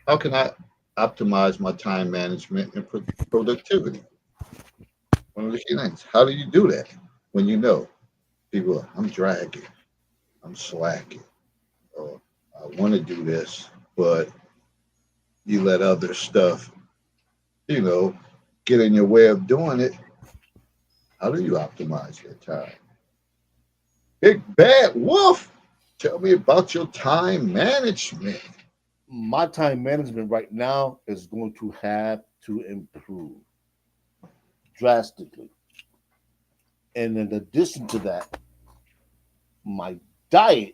how can I optimize my time management and productivity? One of the key things. How do you do that when you know people, I'm dragging, I'm slacking, or I want to do this, but you let other stuff, you know, get in your way of doing it. How do you optimize your time? Big Bad Wolf, tell me about your time management. My time management right now is going to have to improve drastically. And in addition to that, my diet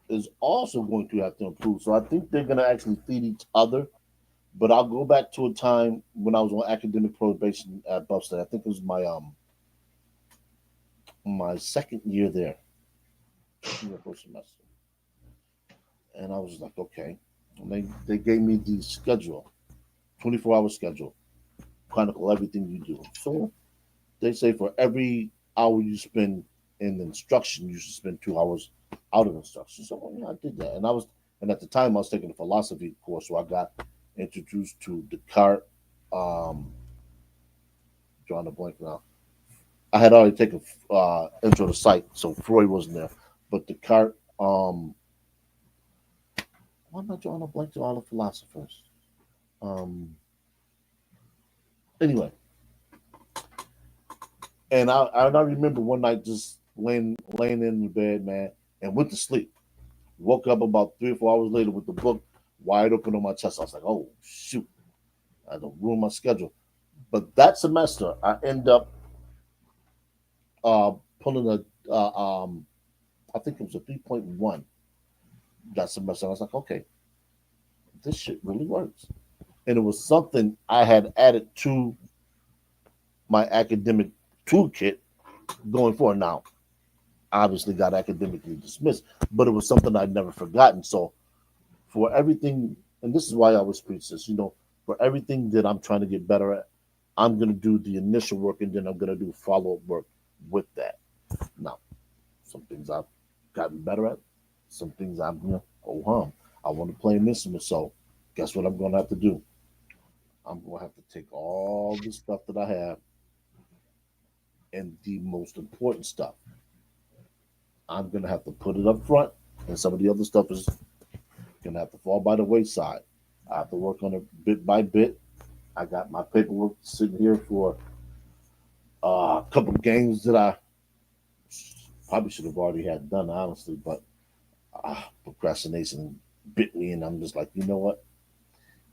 is also going to have to improve. So I think they're going to actually feed each other. But I'll go back to a time when I was on academic probation at Buffstate. I think it was my second year there, first semester, and I was like, okay. And they gave me the schedule, 24-hour schedule, chronicle everything you do. So they say for every hour you spend in instruction, you should spend 2 hours out of instruction. So well, yeah, I did that, and at the time I was taking a philosophy course, so I got introduced to Descartes. Um, drawing a blank now. I had already taken intro to psych, so Freud wasn't there, but Descartes. Why am I drawing a blank to all the philosophers? Um, anyway, and I remember one night just laying in the bed, man, and went to sleep. Woke up about 3 or 4 hours later with the book wide open on my chest. I was like, oh shoot, I don't ruin my schedule. But that semester, I end up uh, pulling I think it was a 3.1 that semester. I was like, okay, this shit really works. And it was something I had added to my academic toolkit going forward. Now, obviously got academically dismissed, but it was something I'd never forgotten. So for everything, and this is why I always preach this, for everything that I'm trying to get better at, I'm going to do the initial work and then I'm going to do follow up work with that. Now, some things I've gotten better at, some things I'm, oh hum. I want to play an instrument. So guess what I'm going to have to do? I'm going to have to take all the stuff that I have and the most important stuff. I'm going to have to put it up front, and some of the other stuff is going to have to fall by the wayside. I have to work on it bit by bit. I got my paperwork sitting here for a couple of games that I probably should have already had done, honestly, but procrastination bit me, and I'm just like, you know what?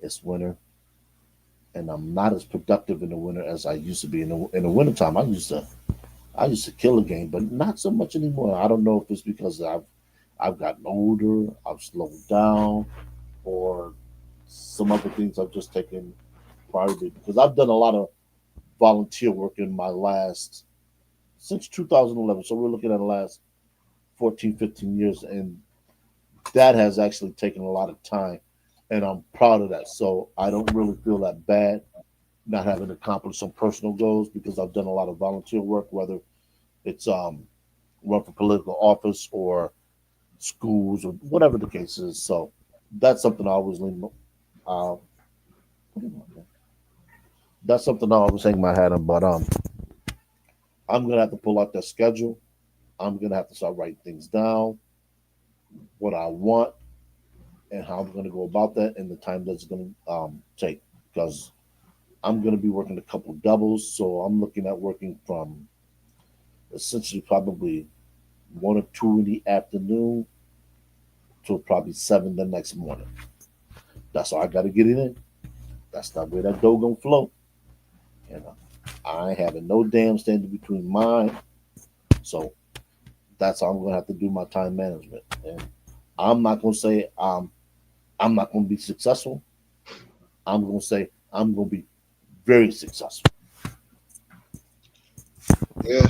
It's winter, and I'm not as productive in the winter as I used to be. In the wintertime, I used to kill a game, but not so much anymore. I don't know if it's because I've gotten older, I've slowed down, or some other things I've just taken priority because I've done a lot of volunteer work in my last since 2011. So we're looking at the last 14, 15 years, and that has actually taken a lot of time, and I'm proud of that. So I don't really feel that bad not having accomplished some personal goals because I've done a lot of volunteer work, whether it's run for political office or schools or whatever the case is. So that's something I always lean. Uh, that's something I always hang my hat on. But I'm gonna have to pull out that schedule. I'm gonna have to start writing things down, what I want, and how I'm gonna go about that, and the time that's gonna take. Because I'm gonna be working a couple doubles, so I'm looking at working from essentially probably 1 or 2 in the afternoon till probably 7 the next morning. That's all I got to get it in. That's not where that dough gonna flow. And I ain't having no damn standing between mine. So that's how I'm gonna have to do my time management. And I'm not gonna say I'm not gonna be successful. I'm gonna say I'm gonna be very successful. Yeah,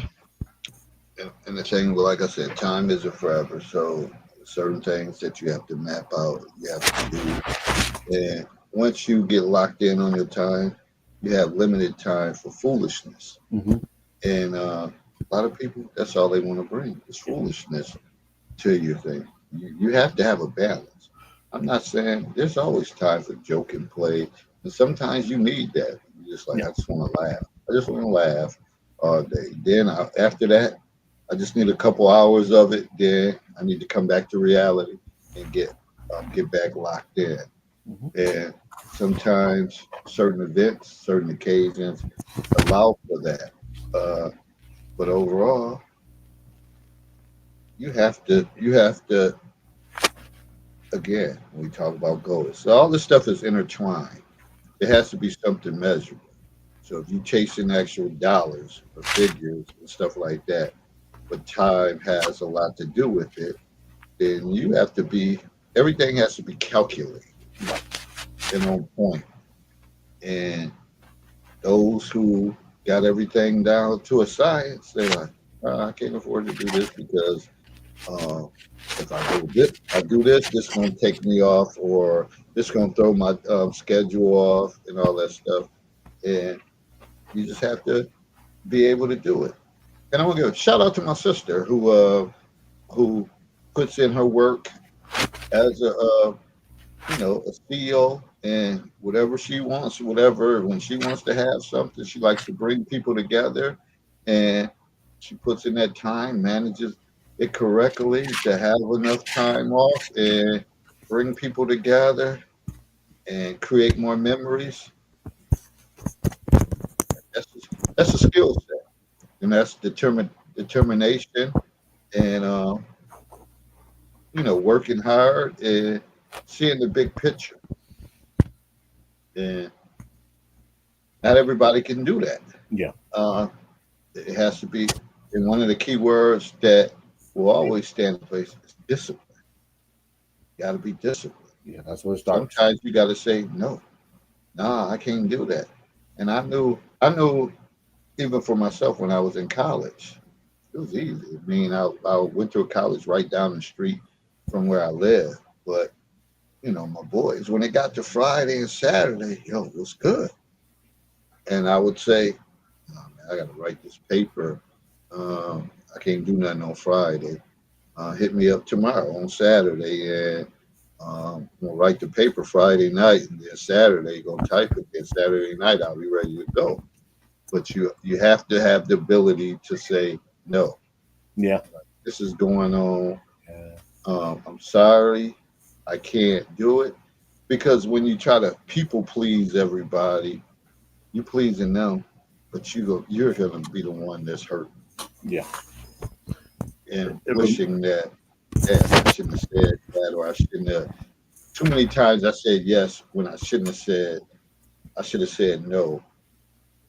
and the thing, well, like I said, time isn't forever. So certain things that you have to map out, you have to do. And once you get locked in on your time, you have limited time for foolishness. Hmm. And a lot of people, that's all they want to bring is foolishness to your thing. You have to have a balance. I'm not saying there's always time for joke and play, and sometimes you need that. You just like, Yeah. I just want to laugh. I just want to laugh all day. Then after that, I just need a couple hours of it. Then I need to come back to reality and get back locked in. Hmm. And sometimes certain events, certain occasions allow for that. Uh, but overall, you have to again, when we talk about goals, so all this stuff is intertwined. It has to be something measurable. So if you're chasing actual dollars or figures and stuff like that, but time has a lot to do with it, then you have to be everything has to be calculated and on point. And those who got everything down to a science, they're like, I can't afford to do this because uh, if I do this, this is going to take me off, or this is going to throw my schedule off, and all that stuff. And you just have to be able to do it. And I want to give a shout out to my sister who puts in her work as a CEO, and whatever she wants, whatever when she wants to have something, she likes to bring people together, and she puts in that time, manages it correctly to have enough time off and bring people together and create more memories. That's a skill set, and that's determination, and working hard and seeing the big picture. And not everybody can do that. Yeah. Uh, it has to be, and one of the key words that will always stand in place is discipline. You got to be disciplined. Yeah. That's where it starts. Sometimes you got to say no. Nah, I can't do that. And I knew even for myself when I was in college, it was easy. I mean, I went to a college right down the street from where I live, but my boys, when it got to Friday and Saturday, it was good. And I would say, oh, man, I got to write this paper. I can't do nothing on Friday. Hit me up tomorrow on Saturday, and Gonna write the paper Friday night, and then Saturday gonna type it. Then Saturday night I'll be ready to go. But you have to have the ability to say no. Yeah. This is going on. Yeah. I'm sorry, I can't do it because when you try to people please everybody, you pleasing them, but you're gonna be the one that's hurt Yeah. and It rem- wishing that, damn, I shouldn't have said that, or I shouldn't have. Too many times I said yes when I shouldn't have said. I should have said no.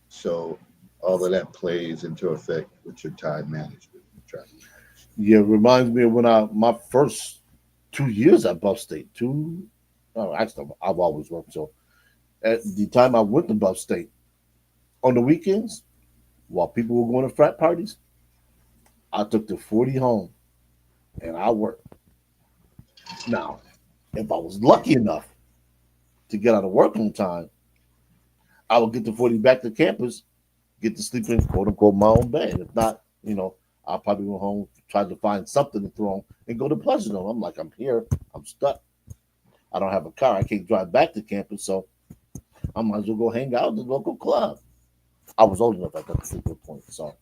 So all of that plays into effect with your time management. Try to manage. yeah, it reminds me of when my first 2 years at Buff State. Oh, actually, I've always worked. So at the time I went to Buff State on the weekends, while people were going to frat parties, I took the 40 home and I worked. Now, if I was lucky enough to get out of work on time, I would get the 40 back to campus, get to sleep in quote unquote my own bed. If not, I'll probably go home, try to find something to throw on and go to Pleasantville. I'm like, I'm here, I'm stuck. I don't have a car. I can't drive back to campus, so I might as well go hang out at the local club. I was old enough at that particular point, so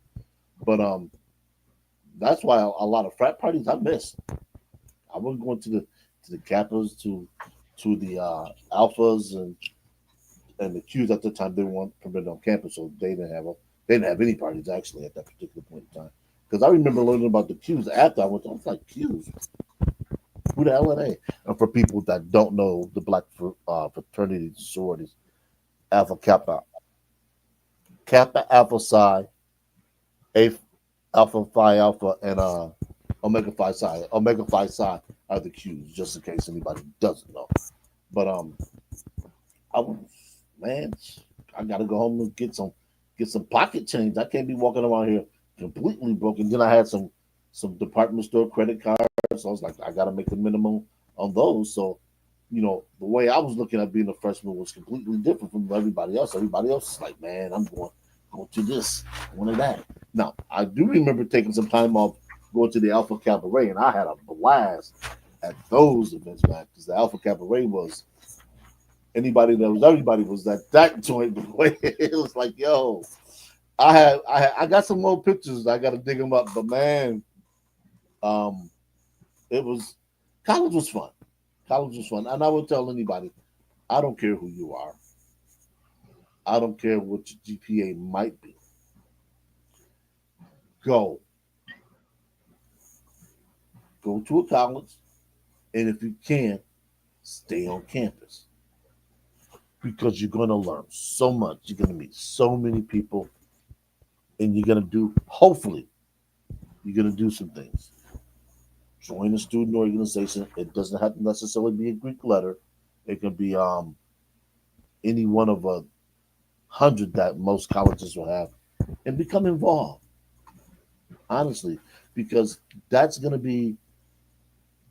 that's why a lot of frat parties I missed. I wasn't going to the Kappas, to the Alphas and the Qs at the time. They weren't permitted on campus, so they didn't have any parties actually at that particular point in time. Because I remember learning about the Qs after I was like, Qs, who the hell are they? And for people that don't know the black fraternity sororities, Alpha Kappa, Kappa Alpha Psi, A Alpha Phi Alpha, and Omega Phi Psi. Omega Phi Psi are the Qs, just in case anybody doesn't know. But I was, man, I gotta go home and get some pocket change. I can't be walking around here completely broken. Then I had some department store credit cards, so I was like, I gotta make the minimum on those. So, the way I was looking at being a freshman was completely different from everybody else. Everybody else is like, man, I'm going to this, going to that. Now, I do remember taking some time off, going to the Alpha Cabaret, and I had a blast at those events, man, because the Alpha Cabaret was everybody was that joint. Boy. It was like, yo, I got some more pictures. I got to dig them up, but man, um, it was college was fun. College was fun, and I would tell anybody, I don't care who you are. I don't care what your GPA might be. Go, go to a college, and if you can, stay on campus because you're going to learn so much. You're going to meet so many people, and you're going to do. Hopefully, you're going to do some things. Join a student organization. It doesn't have to necessarily be a Greek letter. It can be any one of 100 that most colleges will have, and become involved. Honestly, because that's going to be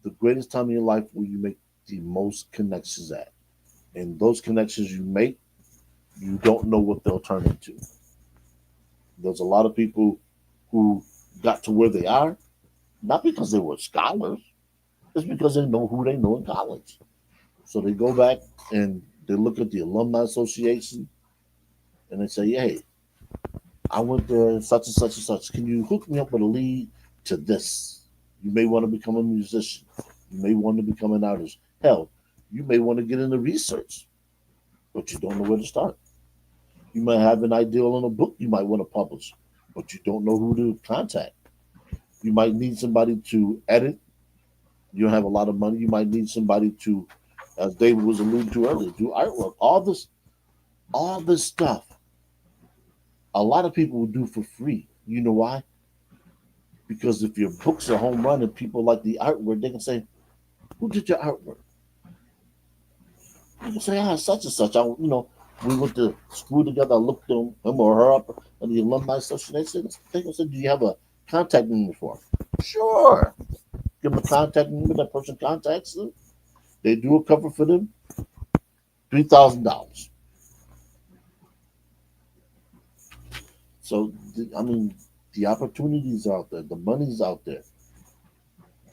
the greatest time in your life where you make the most connections at. And those connections you make, you don't know what they'll turn into. There's a lot of people who got to where they are, not because they were scholars, it's because they know who they know in college. So they go back and they look at the alumni association and they say, hey, I went there such and such and such. Can you hook me up with a lead to this? You may want to become a musician. You may want to become an artist. Hell, you may want to get into research, but you don't know where to start. You might have an idea on a book you might want to publish, but you don't know who to contact. You might need somebody to edit. You don't have a lot of money. You might need somebody to, as David was alluding to earlier, do artwork. All this stuff. A lot of people will do for free. You know why? Because if your book's a home run and people like the artwork, they can say, "Who did your artwork?" You can say, such and such. We went to school together. I looked him or her up at the alumni association. They can say, "Do you have a contact number for him?" Sure. Give them a contact number. That person contacts them. They do a cover for them. $3,000. So I mean, the opportunities are out there. The money's out there.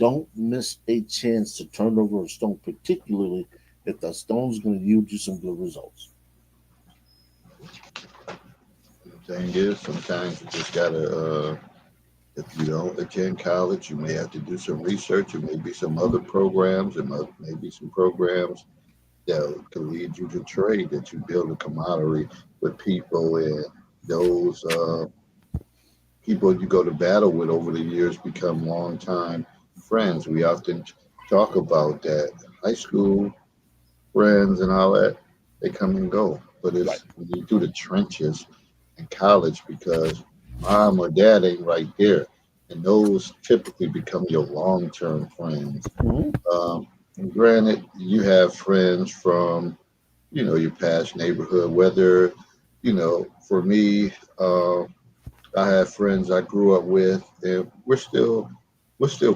don't miss a chance to turn over a stone, particularly if that stone's going to yield you some good results. The thing is, sometimes you just gotta, if you don't attend college, you may have to do some research. There may be some other programs, and maybe some programs that could lead you to trade, that you build a camaraderie with people, and those people you go to battle with over the years become longtime friends. We often talk about that. High school friends and all that, they come and go. But Right. it's when you do the trenches in college, because mom or dad ain't right there. And those typically become your long term friends. Mhm. And granted, you have friends from, your past neighborhood, whether, for me, I have friends I grew up with, and we're still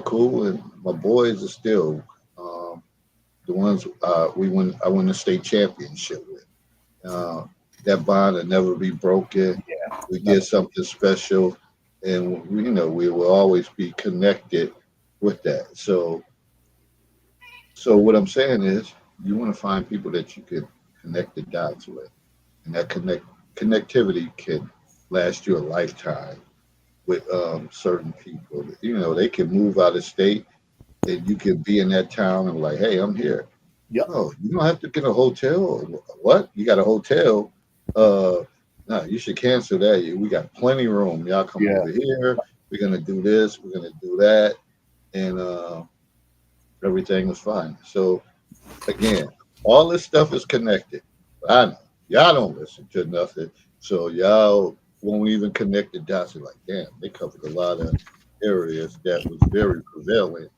cool, and my boys are still um, the ones I won the state championship with. Uh, that bond will never be broken. Yeah. We Never. did something special, and we will always be connected with that. So what I'm saying is, you want to find people that you can connect the dots with, and that connectivity can last you a lifetime with certain people. They can move out of state, and you can be in that town and like, hey, I'm here. Yep. Oh, you don't have to get a hotel. What? You got a hotel? Uh, no, you should cancel that. We got plenty of room. Y'all come Yeah. over here. We're gonna do this. We're gonna do that, and everything was fine. So again, all this stuff is connected. I know y'all don't listen to nothing, so y'all won't even connect the dots. You're like, damn, they covered a lot of areas that was very prevalent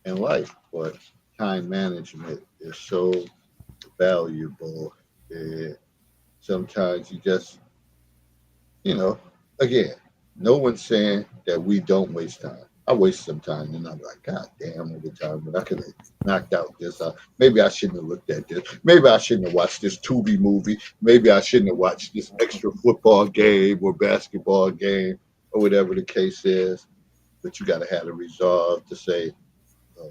in life, but time management is so valuable. And sometimes you just, you know, again, no one's saying that we don't waste time. I waste some time, and I'm like, God damn, all the time, but I could have knocked out this. Maybe I shouldn't have looked at this. Maybe I shouldn't have watched this Tubi movie. Maybe I shouldn't have watched this extra football game or basketball game or whatever the case is. But you got to have the resolve to say, uh,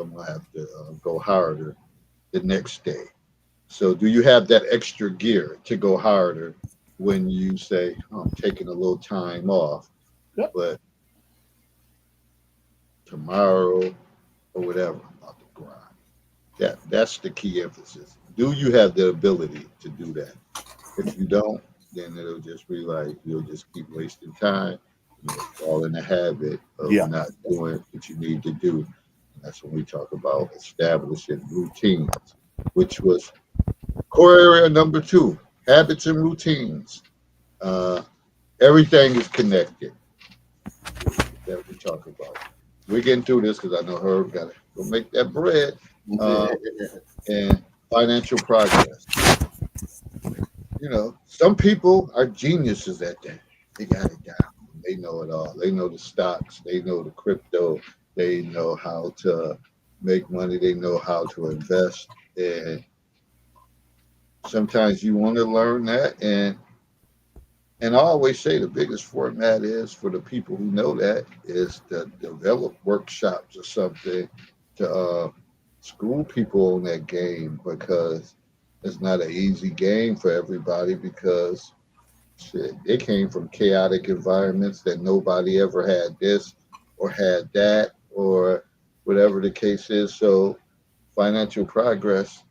I'm gonna have to go harder the next day. So, do you have that extra gear to go harder when you say, oh, I'm taking a little time off, Yep. but tomorrow or whatever, I'm about to grind? That's the key emphasis. Do you have the ability to do that? If you don't, then it'll just be like you'll just keep wasting time. You'll fall in the habit of Yeah. not doing what you need to do. And that's when we talk about establishing routines, which was core area number two, habits and routines. Uh, Everything is connected that we talk about. We're getting through this because I know Herb got to go make that bread. Uh, and financial progress. Some people are geniuses at that. They got it down. They know it all. They know the stocks. They know the crypto. They know how to make money. They know how to invest. And sometimes you want to learn that. And I always say the biggest format is for the people who know that is to develop workshops or something to school people on that game, because it's not an easy game for everybody, because shit, they came from chaotic environments that nobody ever had this or had that or whatever the case is. So financial progress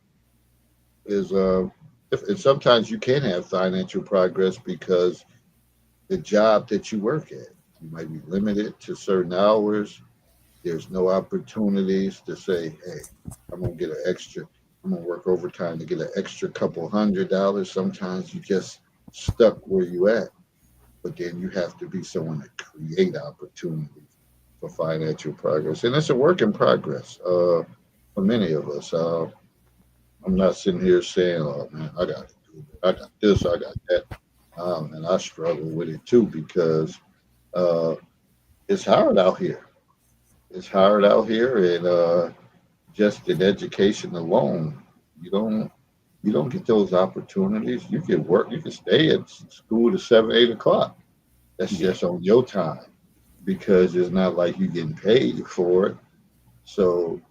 is and sometimes you can have financial progress because the job that you work at. You might be limited to certain hours. There's no opportunities to say, hey, I'm gonna get an extra, I'm gonna work overtime to get an extra couple $100. Sometimes you just stuck where you at. But then you have to be someone that create opportunities for financial progress. And it's a work in progress for many of us. I'm not sitting here saying, oh man, I got to do it. I got this, I got that. And I struggle with it too, because uh, it's hard out here. It's hard out here, and just in education alone, you don't you don't get those opportunities. You can work, you can stay at school to 7, 8 o'clock. That's Yeah. just on your time. because it's not like you're getting paid for it. So,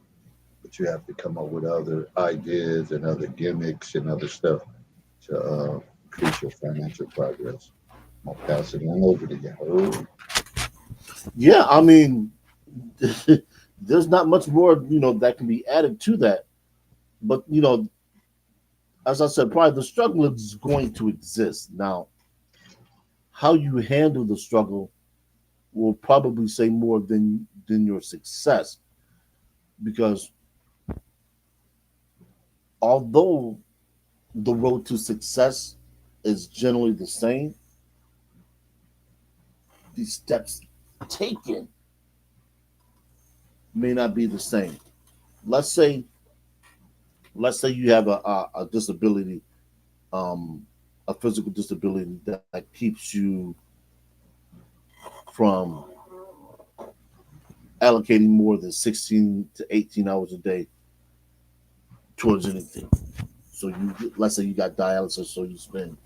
but you have to come up with other ideas and other gimmicks and other stuff to increase your financial progress. I'll pass it on over to you. Oh, Yeah, I mean, there's not much more that can be added to that. But as I said, probably the struggle is going to exist. Now, how you handle the struggle will probably say more than your success, because although the road to success is generally the same, the steps taken may not be the same. Let's say let's say you have a disability, um, a physical disability that keeps you from allocating more than 16 to 18 hours a day towards anything. So let's say you got dialysis, so you spend,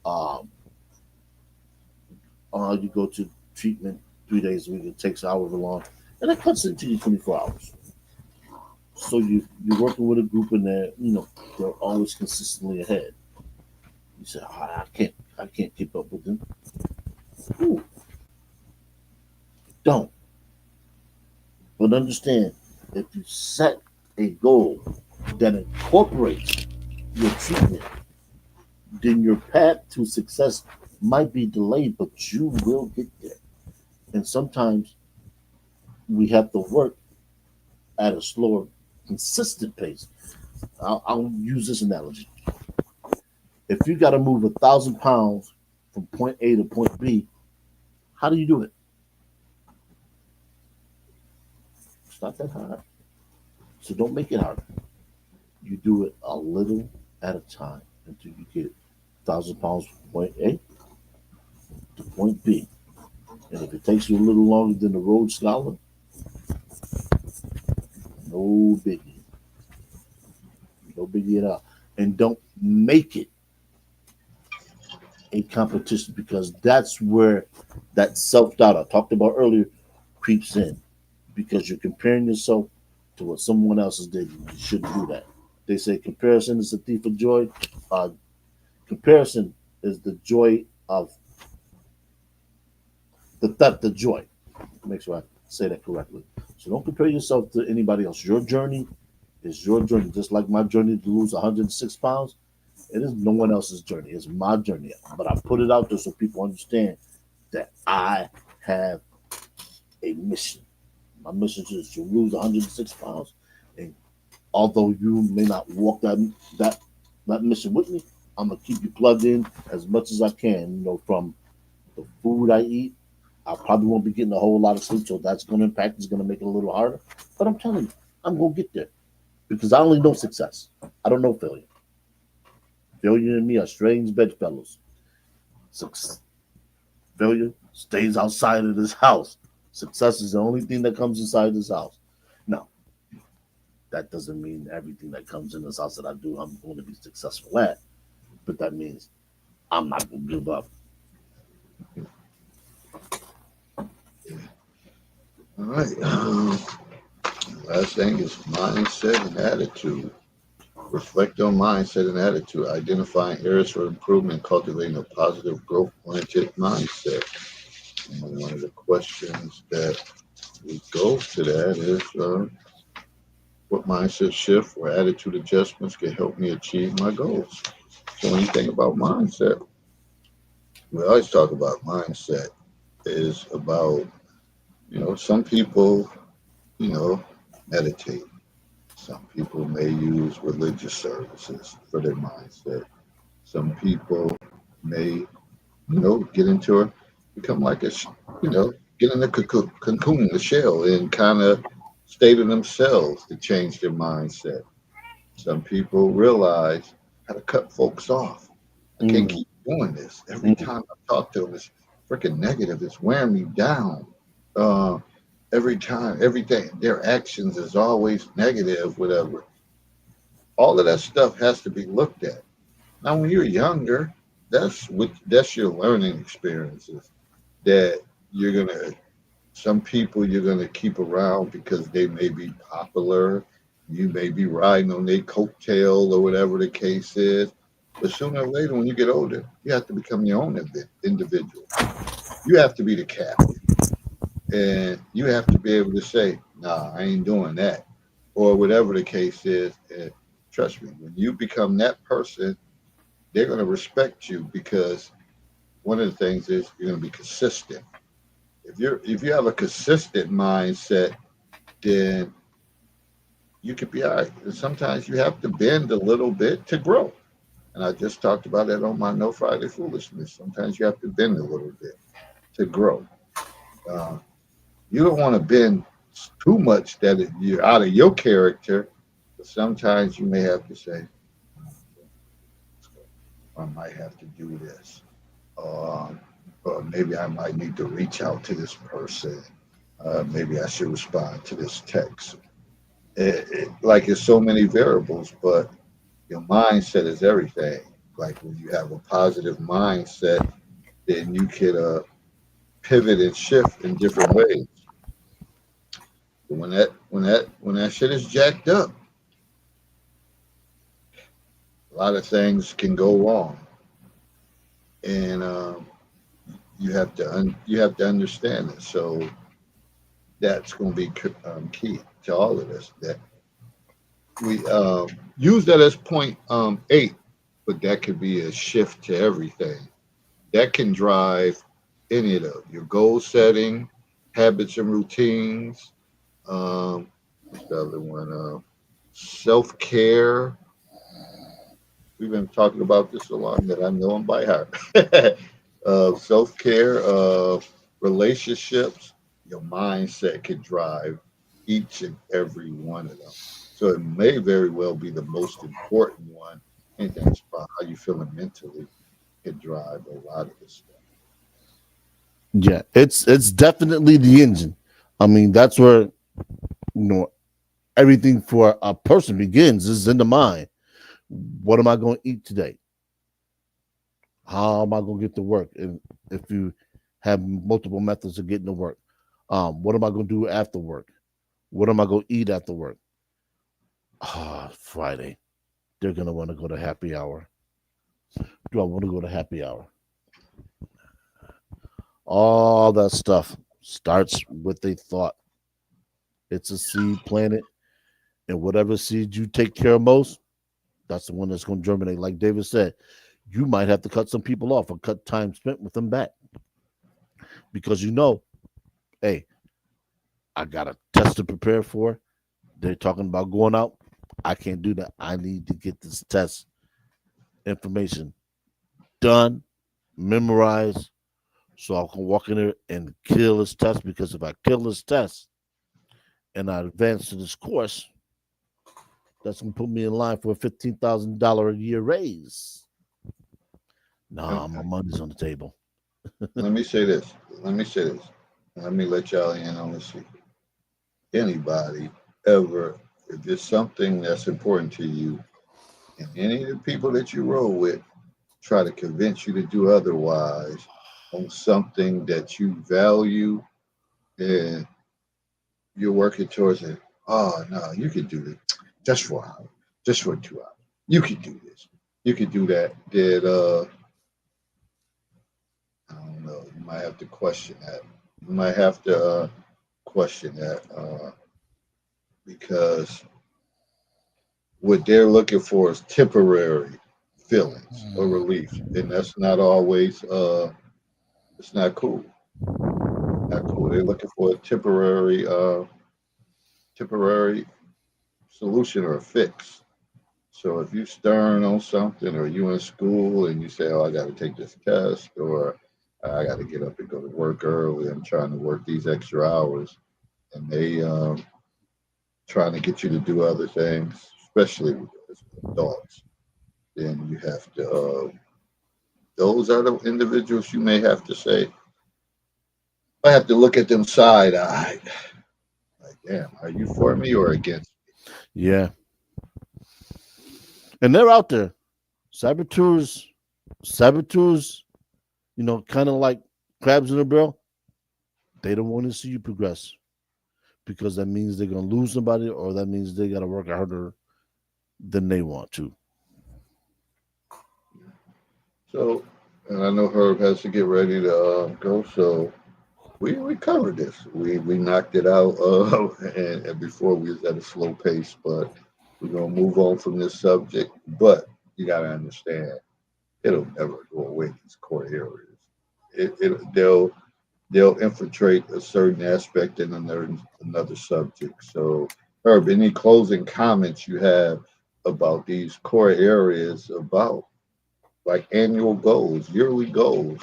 um, you go to treatment 3 days a week. It takes however long, and it cuts into your 24 hours. So you're working with a group, and they're always consistently ahead. You say, oh, I can't keep up with them. Ooh, don't. But understand, if you set a goal that incorporates your treatment, then your path to success might be delayed, but you will get there. And sometimes we have to work at a slower, consistent pace. I'll use this analogy. If you got to move 1,000 pounds from point A to point B, how do you do it? It's not that hard. So don't make it harder. You do it a little at a time until you get 1,000 pounds from point A to point B. And if it takes you a little longer than the road scholar, no biggie. No biggie at all. And don't make it a competition, because that's where that self doubt I talked about earlier creeps in, because you're comparing yourself to what someone else has did. You shouldn't do that. They say comparison is the thief of joy. Uh, Comparison is the joy of the theft of joy. Make sure I say that correctly. So don't compare yourself to anybody else. Your journey is your journey, just like my journey to lose 106 pounds. It is no one else's journey. It's my journey. But I put it out there so people understand that I have a mission. My mission is to lose 106 pounds. And although you may not walk that that mission with me, I'm gonna keep you plugged in as much as I can. From the food I eat, I probably won't be getting a whole lot of sleep, so that's gonna impact. It's gonna make it a little harder. But I'm telling you, I'm gonna get there, because I only know success. I don't know failure. Failure and me are strange bedfellows. Success, failure stays outside of this house. Success is the only thing that comes inside this house. Now, that doesn't mean everything that comes in this house that I do, I'm going to be successful at. But that means I'm not going to give up. all right. Last thing is mindset and attitude. Reflect on mindset and attitude, identifying areas for improvement, cultivating a positive growth oriented mindset. And one of the questions that we go to that is what mindset shift or attitude adjustments can help me achieve my goals? So when you think about mindset, we always talk about mindset is about, some people, you know, meditate. Some people may use religious services for their mindset. Some people may, get into a, become like a, get in the cocoon, the shell, and kind of stay to themselves to change their mindset. Some people realize how to cut folks off. I can't Mm, keep doing this. Every mm, time I talk to them, it's freaking negative. It's wearing me down. Uh, every time, everything, their actions is always negative, whatever. All of that stuff has to be looked at. Now, when you're younger, that's your learning experiences that you're gonna some people you're gonna keep around because they may be popular. You may be riding on their coattail or whatever the case is. But sooner or later, when you get older, you have to become your own individual. You have to be the captain, and you have to be able to say, "Nah, I ain't doing that," or whatever the case is. And trust me, when you become that person, they're gonna respect you because one of the things is you're gonna be consistent. If you have a consistent mindset, then you could be all right. And sometimes you have to bend a little bit to grow. And I just talked about that on my No Friday Foolishness. Sometimes you have to bend a little bit to grow. Uh, you don't want to bend too much that you're out of your character. But sometimes you may have to say, I might have to do this. Um, or maybe I might need to reach out to this person. Maybe I should respond to this text. Like it's so many variables, but your mindset is everything. Like when you have a positive mindset, then you can pivot and shift in different ways. But when that shit is jacked up, a lot of things can go wrong, and you have to understand it. So that's going to be key to all of this. That we use that as point eight, but that could be a shift to everything. That can drive any of them. Your goal setting, habits and routines. What's the other one? Self care. We've been talking about this so long that I know them by heart. Self care, relationships. Your mindset can drive each and every one of them. So it may very well be the most important one. Anything that's about how you feeling mentally can drive a lot of this stuff. Yeah, it's definitely the engine. I mean, that's where everything for a person begins is in the mind. What am I going to eat today? How am I going to get to work? And if you have multiple methods of getting to work, what am I going to do after work? What am I going to eat after work? Friday. They're going to want to go to happy hour. Do I want to go to happy hour? All that stuff starts with a thought. It's a seed planted, and whatever seed you take care of most, that's the one that's going to germinate. Like David said, you might have to cut some people off or cut time spent with them back because hey, I got a test to prepare for. They're talking about going out. I can't do that. I need to get this test information done, memorized, so I can walk in there and kill this test. Because if I kill this test and I advance to this course, that's gonna put me in line for a $15,000 a year raise. And Nah, my money's on the table. let me say this. Let me say this. Let me let y'all in on this secret. Anybody ever, if there's something that's important to you, and any of the people that you roll with try to convince you to do otherwise on something that you value and you're working towards it. Oh no, you can do this just for an hour, just for 2 hours. You can do this. You can do that. That I don't know. You might have to question that. You might have to question that because what they're looking for is temporary feelings or relief, and that's not always. It's not cool. Not cool. They're looking for a temporary solution or a fix. So if you stern on something, or you in school and you say, "Oh, I got to take this test," or "I got to get up and go to work early. I'm trying to work these extra hours," and they trying to get you to do other things, especially as adults, then you have to. Those are the individuals you may have to say. I have to look at them side eyed. Like, damn, are you for me or against Yeah, and they're out there. Saboteurs, kind of like crabs in a barrel. They don't want to see you progress because that means they're going to lose somebody, or that means they got to work harder than they want to. So, and I know Herb has to get ready to go. So we covered this. We knocked it out. And before we was at a slow pace, but we're gonna move on from this subject. But you gotta understand, it'll never go away. These core areas. They'll infiltrate a certain aspect in another subject. So, Herb, any closing comments you have about these core areas about like annual goals, yearly goals?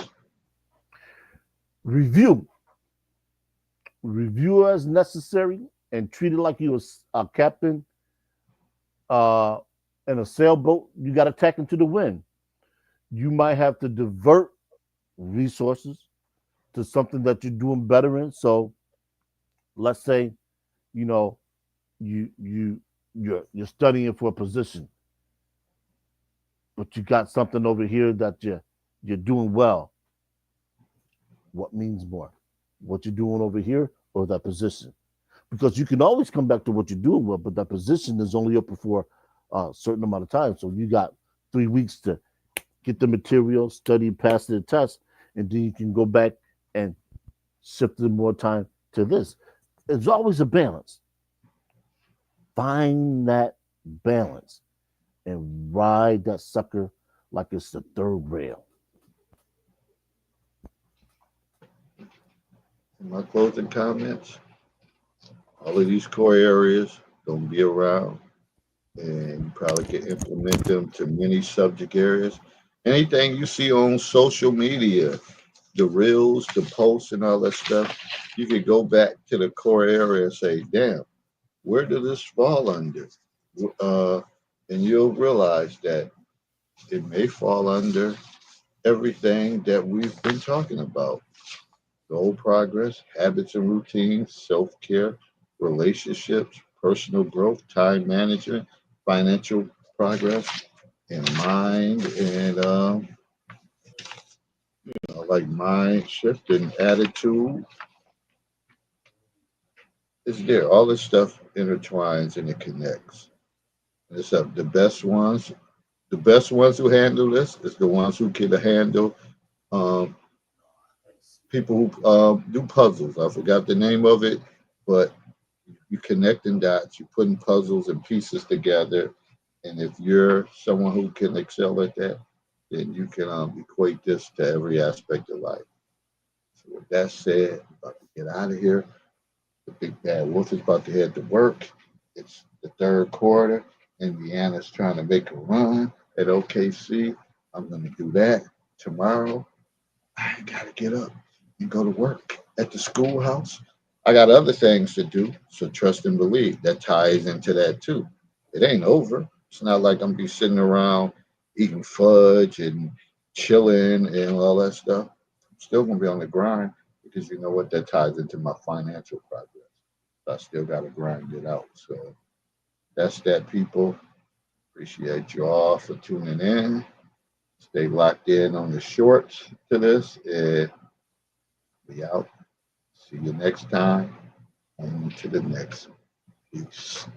Review, review as necessary, and treat it like you was a captain uh, in a sailboat. You got to tack into the wind. You might have to divert resources to something that you're doing better in. So let's say, you know, you're studying for a position, but you got something over here that you're doing well. What means more? What you're doing over here or that position? Because you can always come back to what you're doing well, but that position is only open for a certain amount of time. So you got 3 weeks to get the material, study, pass the test, and then you can go back and shift more time to this. There's always a balance. Find that balance and ride that sucker like it's the third rail. My closing comments, all of these core areas gonna be around and you probably can implement them to many subject areas. Anything you see on social media, the reels, the posts, and all that stuff, you can go back to the core area and say, damn, where did this fall under? Uh, and you'll realize that it may fall under everything that we've been talking about: goal progress, habits and routines, self care, relationships, personal growth, time management, financial progress, and mind and like mind shift and attitude. It's there. All this stuff intertwines and it connects. And it's up. The best ones who handle this is the ones who can handle um, people who do puzzles. I forgot the name of it, but you connecting dots, you putting puzzles and pieces together. And if you're someone who can excel at that, then you can equate this to every aspect of life. So with that said, I'm about to get out of here. The big bad wolf is about to head to work. It's the third quarter. Indiana's trying to make a run at OKC. I'm going to do that tomorrow. I gotta get up and go to work at the schoolhouse. I got other things to do, so trust and believe. That ties into that too. It ain't over. It's not like I'm be sitting around eating fudge and chilling and all that stuff. I'm still gonna be on the grind because you know what? That ties into my financial progress. I still gotta grind it out. So that's that, people. Appreciate you all for tuning in. Stay locked in on the shorts to this, and we out. See you next time. On to the next. Peace.